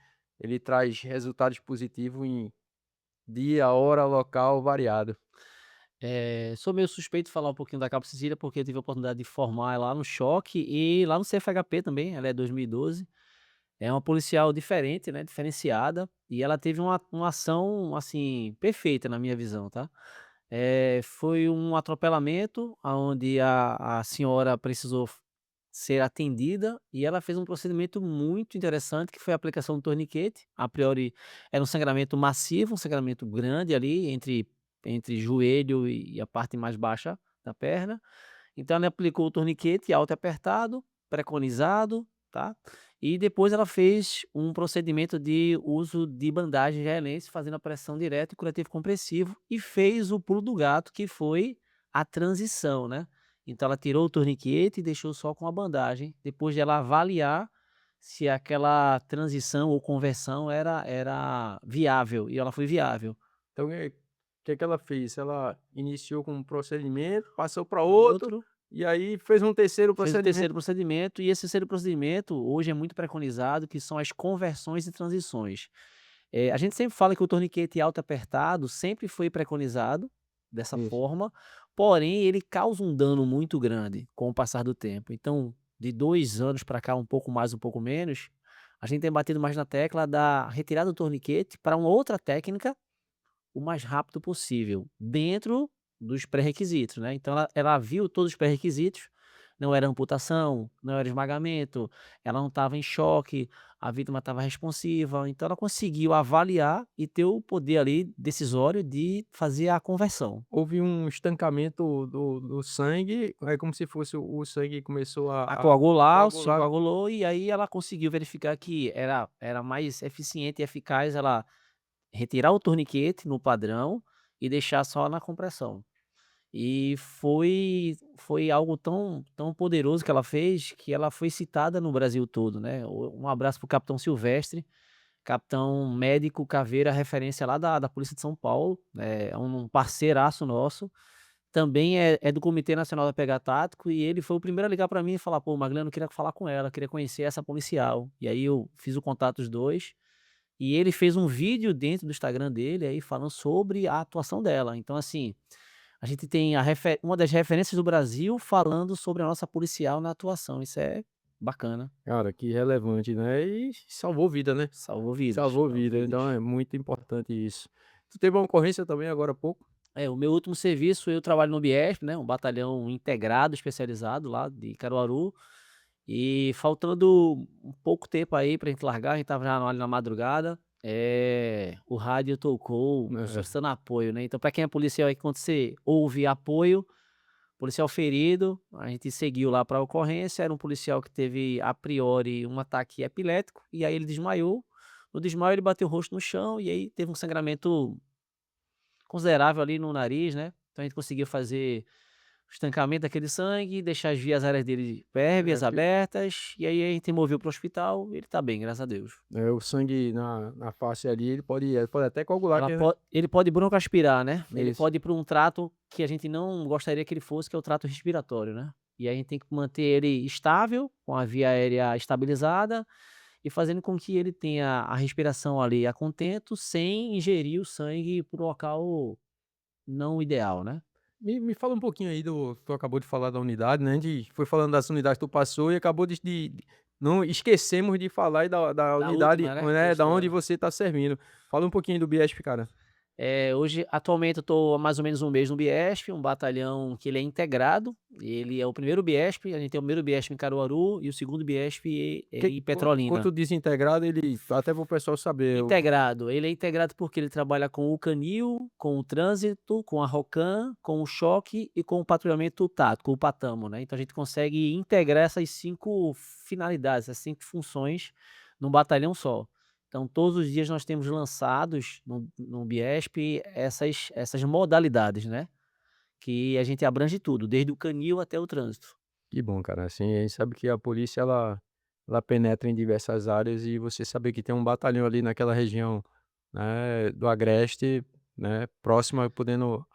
[SPEAKER 1] ele traz resultados positivos em dia, hora, local variado.
[SPEAKER 2] Sou meio suspeito de falar um pouquinho da Cabo Cecília, porque eu tive a oportunidade de formar lá no Choque e lá no CFHP também, ela é 2012. É uma policial diferente, né, diferenciada, e ela teve uma ação, assim, perfeita na minha visão, tá. Foi um atropelamento aonde a senhora precisou ser atendida e ela fez um procedimento muito interessante, que foi a aplicação do torniquete. A priori era um sangramento massivo, um sangramento grande ali entre joelho e a parte mais baixa da perna. Então ela aplicou o torniquete alto e apertado, preconizado, tá, e depois ela fez um procedimento de uso de bandagem israelense, fazendo a pressão direta e curativo compressivo, e fez o pulo do gato, que foi a transição, né. Então ela tirou o torniquete e deixou só com a bandagem, depois de ela avaliar se aquela transição ou conversão era viável, e ela foi viável.
[SPEAKER 1] Então, o que que ela fez? Ela iniciou com um procedimento, passou para
[SPEAKER 2] Para
[SPEAKER 1] outro,
[SPEAKER 2] outro.
[SPEAKER 1] e aí fez um terceiro
[SPEAKER 2] Fez o
[SPEAKER 1] procedimento.
[SPEAKER 2] terceiro procedimento, e esse terceiro procedimento hoje é muito preconizado, que são as conversões e transições. A gente sempre fala que o torniquete alto apertado sempre foi preconizado dessa
[SPEAKER 1] Isso.
[SPEAKER 2] forma, porém ele causa um dano muito grande com o passar do tempo. Então, de 2 anos para cá, um pouco mais, um pouco menos, a gente tem batido mais na tecla da retirada do torniquete para uma outra técnica o mais rápido possível, dentro dos pré-requisitos, né. Então ela viu todos os pré-requisitos, não era amputação, não era esmagamento, ela não estava em choque, a vítima estava responsiva, então ela conseguiu avaliar e ter o poder ali decisório de fazer a conversão.
[SPEAKER 1] Houve um estancamento do sangue, é como se fosse o sangue começou
[SPEAKER 2] A
[SPEAKER 1] a
[SPEAKER 2] coagular, o sangue
[SPEAKER 1] coagular.
[SPEAKER 2] coagulou e aí ela conseguiu verificar que era mais eficiente e eficaz ela retirar o torniquete no padrão e deixar só na compressão. E foi algo tão poderoso que ela fez, que ela foi citada no Brasil todo, né. Um abraço para o capitão Silvestre, capitão médico caveira, referência lá da Polícia de São Paulo, é um parceiraço nosso, também é do Comitê Nacional da PH Tático e ele foi o primeiro a ligar para mim e falar: "Pô, Maglano, eu queria falar com ela, queria conhecer essa policial". E aí eu fiz o contato dos 2 e ele fez um vídeo dentro do Instagram dele aí falando sobre a atuação dela. Então assim, a gente tem uma das referências do Brasil falando sobre a nossa policial na atuação, isso é bacana,
[SPEAKER 1] Cara, que relevante, né, e salvou vida, né,
[SPEAKER 2] salvou vidas,
[SPEAKER 1] salvou
[SPEAKER 2] salvou
[SPEAKER 1] vida, então
[SPEAKER 2] vidas.
[SPEAKER 1] é muito importante isso. Tu teve uma ocorrência também agora há pouco?
[SPEAKER 2] O meu último serviço eu trabalho no BIESP, né, um batalhão integrado especializado lá de Caruaru, e faltando um pouco tempo aí pra gente largar, a gente estava já ali na madrugada, o rádio tocou
[SPEAKER 1] É.
[SPEAKER 2] solicitando apoio, né, então pra quem é policial aí quando você ouve apoio, policial ferido, a gente seguiu lá para a ocorrência, era um policial que teve, a priori, um ataque epilético, e aí ele desmaiou. No desmaio ele bateu o rosto no chão e aí teve um sangramento considerável ali no nariz, né. Então a gente conseguiu fazer estancamento daquele sangue, deixar as vias aéreas dele pérvias,
[SPEAKER 1] É, que
[SPEAKER 2] abertas, e aí a gente moveu para o hospital, ele tá bem, graças a Deus.
[SPEAKER 1] o sangue na face ali, ele pode até coagular, que
[SPEAKER 2] Ele pode broncoaspirar, né, ele
[SPEAKER 1] isso.
[SPEAKER 2] pode ir para um trato que a gente não gostaria que ele fosse, que é o trato respiratório, né. E aí a gente tem que manter ele estável, com a via aérea estabilizada e fazendo com que ele tenha a respiração ali a contento, sem ingerir o sangue para o local não ideal, né.
[SPEAKER 1] Me fala um pouquinho aí tu acabou de falar da unidade, né, a gente foi falando das unidades que tu passou e acabou não esquecemos de falar aí da
[SPEAKER 2] Da
[SPEAKER 1] unidade,
[SPEAKER 2] última, né, da
[SPEAKER 1] né, da onde
[SPEAKER 2] história.
[SPEAKER 1] você tá servindo. Fala um pouquinho do Biesp, cara.
[SPEAKER 2] Hoje, atualmente, eu estou há mais ou menos um mês no Biesp, um batalhão que ele é integrado. Ele é o primeiro Biesp, a gente tem o primeiro Biesp em Caruaru e o segundo Biesp em
[SPEAKER 1] Quando
[SPEAKER 2] Petrolina.
[SPEAKER 1] tu diz integrado, ele até para o pessoal saber,
[SPEAKER 2] Integrado, ele é integrado porque ele trabalha com o canil, com o trânsito, com a ROCAM, com o choque e com o patrulhamento tático, o PATAMO, né. Então a gente consegue integrar essas 5 finalidades, essas 5 funções num batalhão só. Então todos os dias nós temos lançados no Biesp essas modalidades, né, que a gente abrange tudo, desde o canil até o trânsito.
[SPEAKER 1] que bom, cara, assim, a gente sabe que a polícia ela penetra em diversas áreas e você saber que tem um batalhão ali naquela região, né, do Agreste, né, próximo podendo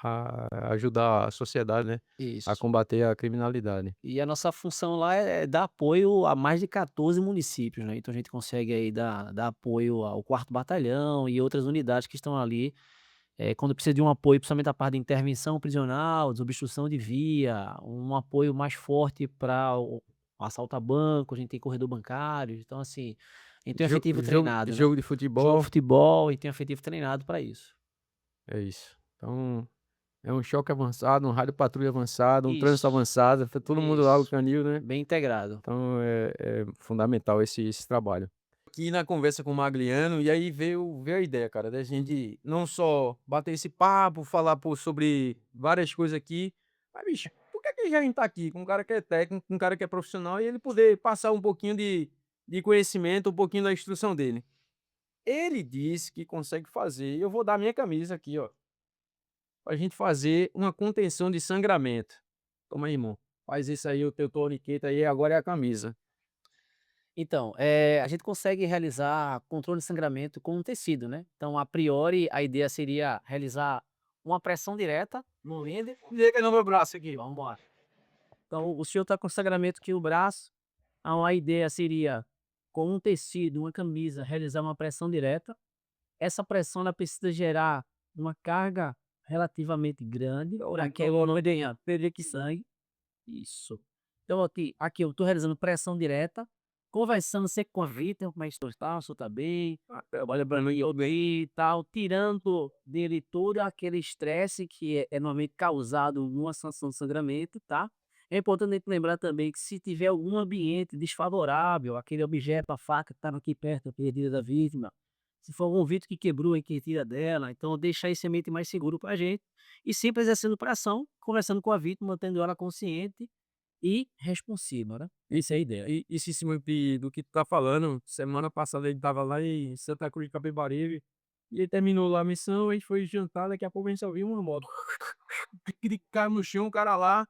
[SPEAKER 1] ajudar a sociedade, né, a
[SPEAKER 2] Isso.
[SPEAKER 1] combater a criminalidade.
[SPEAKER 2] E a nossa função lá é dar apoio a mais de 14 municípios, né, então a gente consegue aí dar apoio ao 4º Batalhão e outras unidades que estão ali, quando precisa de um apoio, principalmente a parte de intervenção prisional, desobstrução de via, um apoio mais forte para o assalto a banco, a gente tem corredor bancário, então assim, a gente tem um
[SPEAKER 1] Jo
[SPEAKER 2] efetivo
[SPEAKER 1] jogo
[SPEAKER 2] treinado, né.
[SPEAKER 1] jogo de
[SPEAKER 2] Jogo
[SPEAKER 1] futebol,
[SPEAKER 2] futebol e tem um efetivo treinado para isso.
[SPEAKER 1] é isso. Então, é um choque avançado, um rádio patrulha avançado, um trânsito
[SPEAKER 2] Isso,
[SPEAKER 1] avançado, tá todo mundo lá, o
[SPEAKER 2] isso,
[SPEAKER 1] canil, né.
[SPEAKER 2] bem integrado.
[SPEAKER 1] Então é fundamental esse trabalho. Aqui na conversa com o Magliano, e aí veio a ideia, cara, da gente não só bater esse papo, falar, pô, sobre várias coisas aqui, mas, bicho, por que a gente tá aqui com um cara que é técnico, com um cara que é profissional, e ele poder passar um pouquinho de conhecimento, um pouquinho da instrução dele? Ele disse que consegue fazer, e eu vou dar minha camisa aqui, ó, pra gente fazer uma contenção de sangramento. Toma aí, irmão. Faz isso aí, o teu torniquete aí, agora é a camisa.
[SPEAKER 2] Então, a gente consegue realizar controle de sangramento com um tecido, né. Então, a priori, a ideia seria realizar uma pressão direta no líder.
[SPEAKER 1] Liga no meu braço aqui.
[SPEAKER 2] Vamos embora. Então, o senhor está com sangramento aqui no braço, então a ideia seria, com um tecido, uma camisa, realizar uma pressão direta. Essa pressão ela precisa gerar uma carga relativamente grande para que eu não tenha perder que sangue. Isso. Então aqui eu estou realizando pressão direta, conversando sempre com a vítima, como é que o senhor está, o senhor está bem, trabalha para mim, eu bem e tal, tirando dele todo aquele estresse que é normalmente causado numa situação de sangramento, tá. É importante a gente lembrar também que se tiver algum ambiente desfavorável, aquele objeto, a faca que estava aqui perto, perdida da vítima, se for algum vidro que quebrou, a gente tira dela, então deixar esse ambiente mais seguro para a gente, e sempre exercendo pressão, conversando com a vítima, mantendo ela consciente e responsiva, né. Essa é a ideia.
[SPEAKER 1] E isso em cima do que tu tá falando, semana passada ele estava lá em Santa Cruz de Capibaribe, e ele terminou lá a missão, a gente foi jantar, daqui a pouco a gente só viu uma moto. Aquele cara no chão, o cara lá,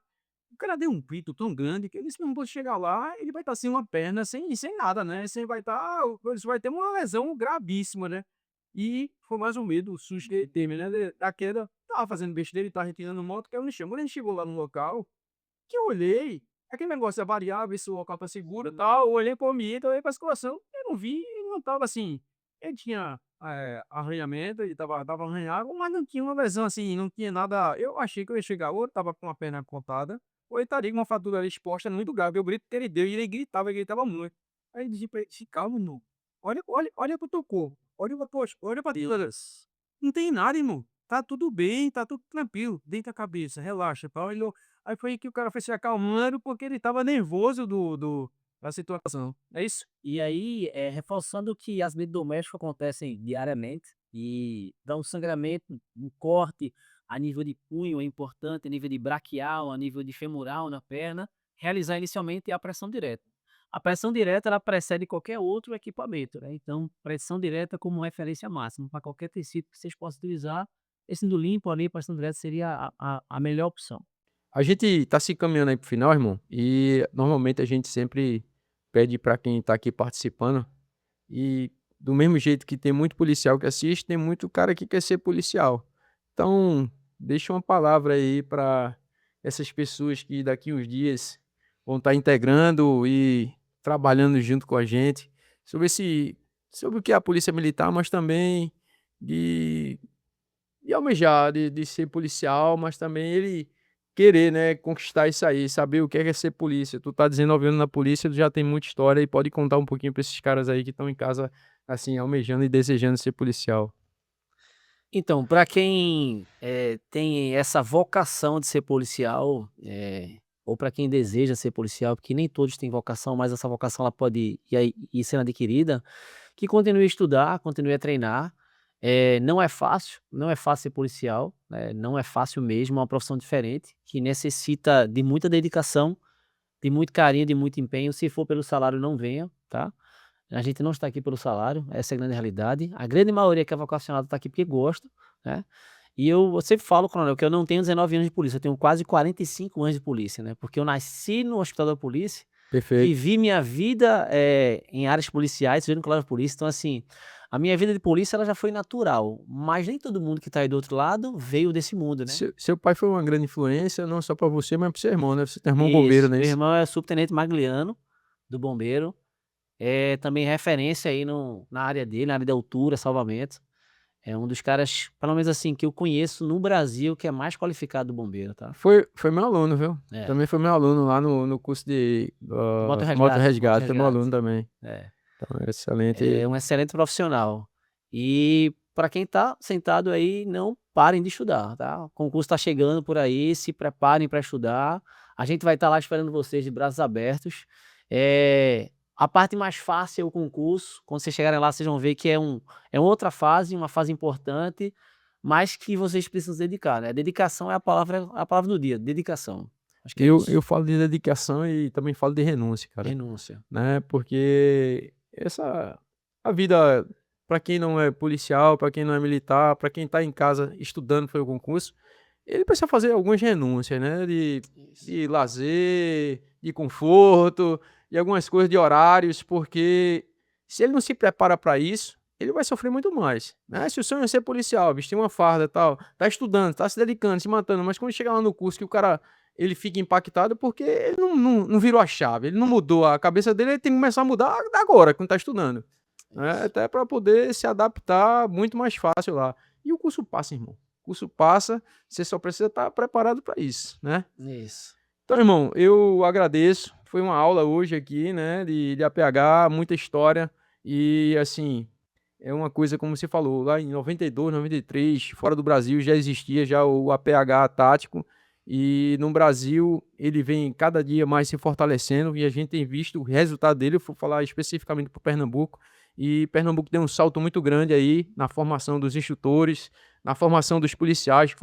[SPEAKER 1] o cara deu um grito tão grande que ele disse: "Meu, quando chegar lá, ele vai estar sem uma perna, sem nada, né, sem vai estar você vai ter uma lesão gravíssima, né". E foi mais um medo, o susto que ele teve, né, da queda, estava fazendo besteira, ele estava retirando moto, caiu no chão. Quando a gente chegou lá no local, que eu olhei, aquele negócio é variável, ver se o local tá seguro e tal, eu olhei para o ambiente, eu olhei pra situação, eu não vi, ele não estava assim, ele tinha, arranhamento, ele estava arranhado, mas não tinha uma lesão assim, não tinha nada, eu achei que eu ia chegar ou ele estava com a perna cortada, ou ele estaria com uma fratura ali exposta muito grave, o grito que ele deu, e ele gritava muito. Aí eu disse pra ele: "Se calma, irmão, olha para o teu corpo, olha para Deus, não tem nada, irmão, tá tudo bem, tá tudo tranquilo, deita a cabeça, relaxa, tal". Aí foi que o cara foi se acalmando, porque ele estava nervoso da situação, é isso?
[SPEAKER 2] E aí, reforçando que as acidentes domésticos acontecem diariamente e dá um sangramento, um corte a nível de punho é importante, a nível de braquial, a nível de femoral na perna, realizar inicialmente a pressão direta. A pressão direta ela precede qualquer outro equipamento, né, então pressão direta como referência máxima para qualquer tecido que vocês possam utilizar, esse do limpo ali, pressão direta seria a melhor opção.
[SPEAKER 1] A gente tá se encaminhando aí pro final, irmão, e normalmente a gente sempre pede para quem tá aqui participando, e do mesmo jeito que tem muito policial que assiste, tem muito cara que quer ser policial. Então, deixa uma palavra aí para essas pessoas que daqui uns dias vão estar integrando e trabalhando junto com a gente sobre sobre o que é a polícia militar, mas também de almejar, de ser policial, mas também ele querer, né, conquistar isso aí, saber o que é ser polícia. Tu tá 19 anos na polícia, tu já tem muita história e pode contar um pouquinho pra esses caras aí que estão em casa, assim, almejando e desejando ser policial.
[SPEAKER 2] Então, para quem, tem essa vocação de ser policial, ou para quem deseja ser policial, porque nem todos têm vocação, mas essa vocação ela pode ir sendo adquirida, que continue a estudar, continue a treinar. Não é fácil, não é fácil ser policial, não é fácil mesmo, é uma profissão diferente, que necessita de muita dedicação, de muito carinho, de muito empenho. Se for pelo salário, não venha, tá? A gente não está aqui pelo salário, essa é a grande realidade. A grande maioria que é vocacionada está aqui porque gosta, né. E eu sempre falo, coronel, que eu não tenho 19 anos de polícia, eu tenho quase 45 anos de polícia, né, porque eu nasci no hospital da polícia,
[SPEAKER 1] Perfeito.
[SPEAKER 2] vivi minha vida, em áreas policiais, estudei no colégio de polícia, então assim, a minha vida de polícia ela já foi natural, mas nem todo mundo que está aí do outro lado veio desse mundo, né.
[SPEAKER 1] Seu pai foi uma grande influência, não só pra você, mas para seu irmão, né, você tem irmão bombeiro,
[SPEAKER 2] Isso,
[SPEAKER 1] não é
[SPEAKER 2] meu
[SPEAKER 1] isso?
[SPEAKER 2] irmão é subtenente Magliano, do bombeiro. É também referência aí na área dele, na área de altura, salvamento. É um dos caras, pelo menos assim, que eu conheço no Brasil, que é mais qualificado do bombeiro, tá.
[SPEAKER 1] Foi meu aluno, viu.
[SPEAKER 2] É,
[SPEAKER 1] Também foi meu aluno lá no curso de,
[SPEAKER 2] moto
[SPEAKER 1] moto
[SPEAKER 2] resgate, moto
[SPEAKER 1] resgate, foi meu aluno
[SPEAKER 2] resgate.
[SPEAKER 1] também.
[SPEAKER 2] É,
[SPEAKER 1] Então é excelente.
[SPEAKER 2] é um excelente profissional. E para quem tá sentado aí, não parem de estudar, tá. O concurso tá chegando por aí, se preparem para estudar. A gente vai estar lá esperando vocês de braços abertos. A parte mais fácil é o concurso, quando vocês chegarem lá, vocês vão ver que é outra fase, uma fase importante, mas que vocês precisam se dedicar, né. Dedicação é a palavra do dia, dedicação. Acho que é
[SPEAKER 1] Eu
[SPEAKER 2] isso.
[SPEAKER 1] falo de dedicação e também falo de renúncia, cara,
[SPEAKER 2] Renúncia.
[SPEAKER 1] né, porque a vida, para quem não é policial, para quem não é militar, para quem tá em casa estudando para o concurso, ele precisa fazer algumas renúncias, né,
[SPEAKER 2] Isso.
[SPEAKER 1] de lazer, de conforto, e algumas coisas de horários, porque se ele não se prepara para isso, ele vai sofrer muito mais, né. Se o sonho é ser policial, vestir uma farda, tal, tá estudando, tá se dedicando, se matando, mas quando chegar lá no curso que o cara ele fica impactado, porque ele não virou a chave, ele não mudou a cabeça dele, ele tem que começar a mudar agora, quando tá estudando, né,
[SPEAKER 2] Isso.
[SPEAKER 1] até para poder se adaptar muito mais fácil lá. E o curso passa, irmão, o curso passa, você só precisa estar preparado para isso, né.
[SPEAKER 2] Isso.
[SPEAKER 1] Então, irmão, eu agradeço. Foi uma aula hoje aqui, né, de APH, muita história. E, assim, é uma coisa, como você falou, lá em 92, 93, fora do Brasil já existia já o APH tático. E no Brasil ele vem cada dia mais se fortalecendo e a gente tem visto o resultado dele. Eu vou falar especificamente para Pernambuco. E Pernambuco tem um salto muito grande aí na formação dos instrutores, na formação dos policiais.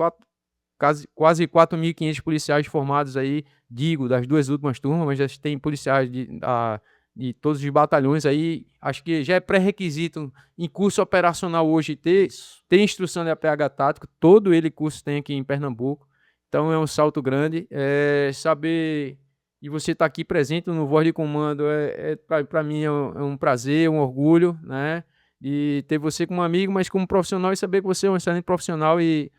[SPEAKER 1] Quase 4.500 policiais formados aí, digo, das 2 últimas turmas, mas já tem policiais de todos os batalhões aí. Acho que já é pré-requisito em curso operacional hoje
[SPEAKER 2] Isso.
[SPEAKER 1] ter instrução de APH tático, todo ele curso tem aqui em Pernambuco. Então é um salto grande, saber e você estar aqui presente no Voz de Comando pra mim é um prazer, um orgulho, né, de ter você como amigo, mas como profissional e saber que você é um excelente profissional e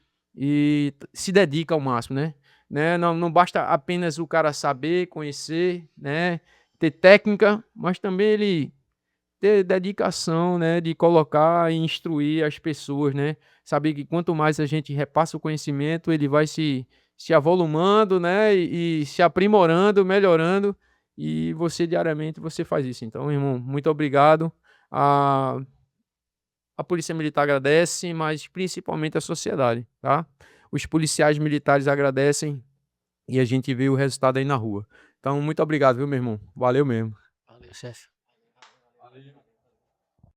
[SPEAKER 1] se dedica ao máximo, né, não basta apenas o cara saber, conhecer, né, ter técnica, mas também ele ter dedicação, né, de colocar e instruir as pessoas, né, saber que quanto mais a gente repassa o conhecimento, ele vai se avolumando, né, e se aprimorando, melhorando, e você diariamente você faz isso. Então, irmão, muito obrigado. A a Polícia Militar agradece, mas principalmente a sociedade, tá? Os policiais militares agradecem e a gente vê o resultado aí na rua. Então, muito obrigado, viu, meu irmão? Valeu mesmo.
[SPEAKER 2] Valeu, chefe.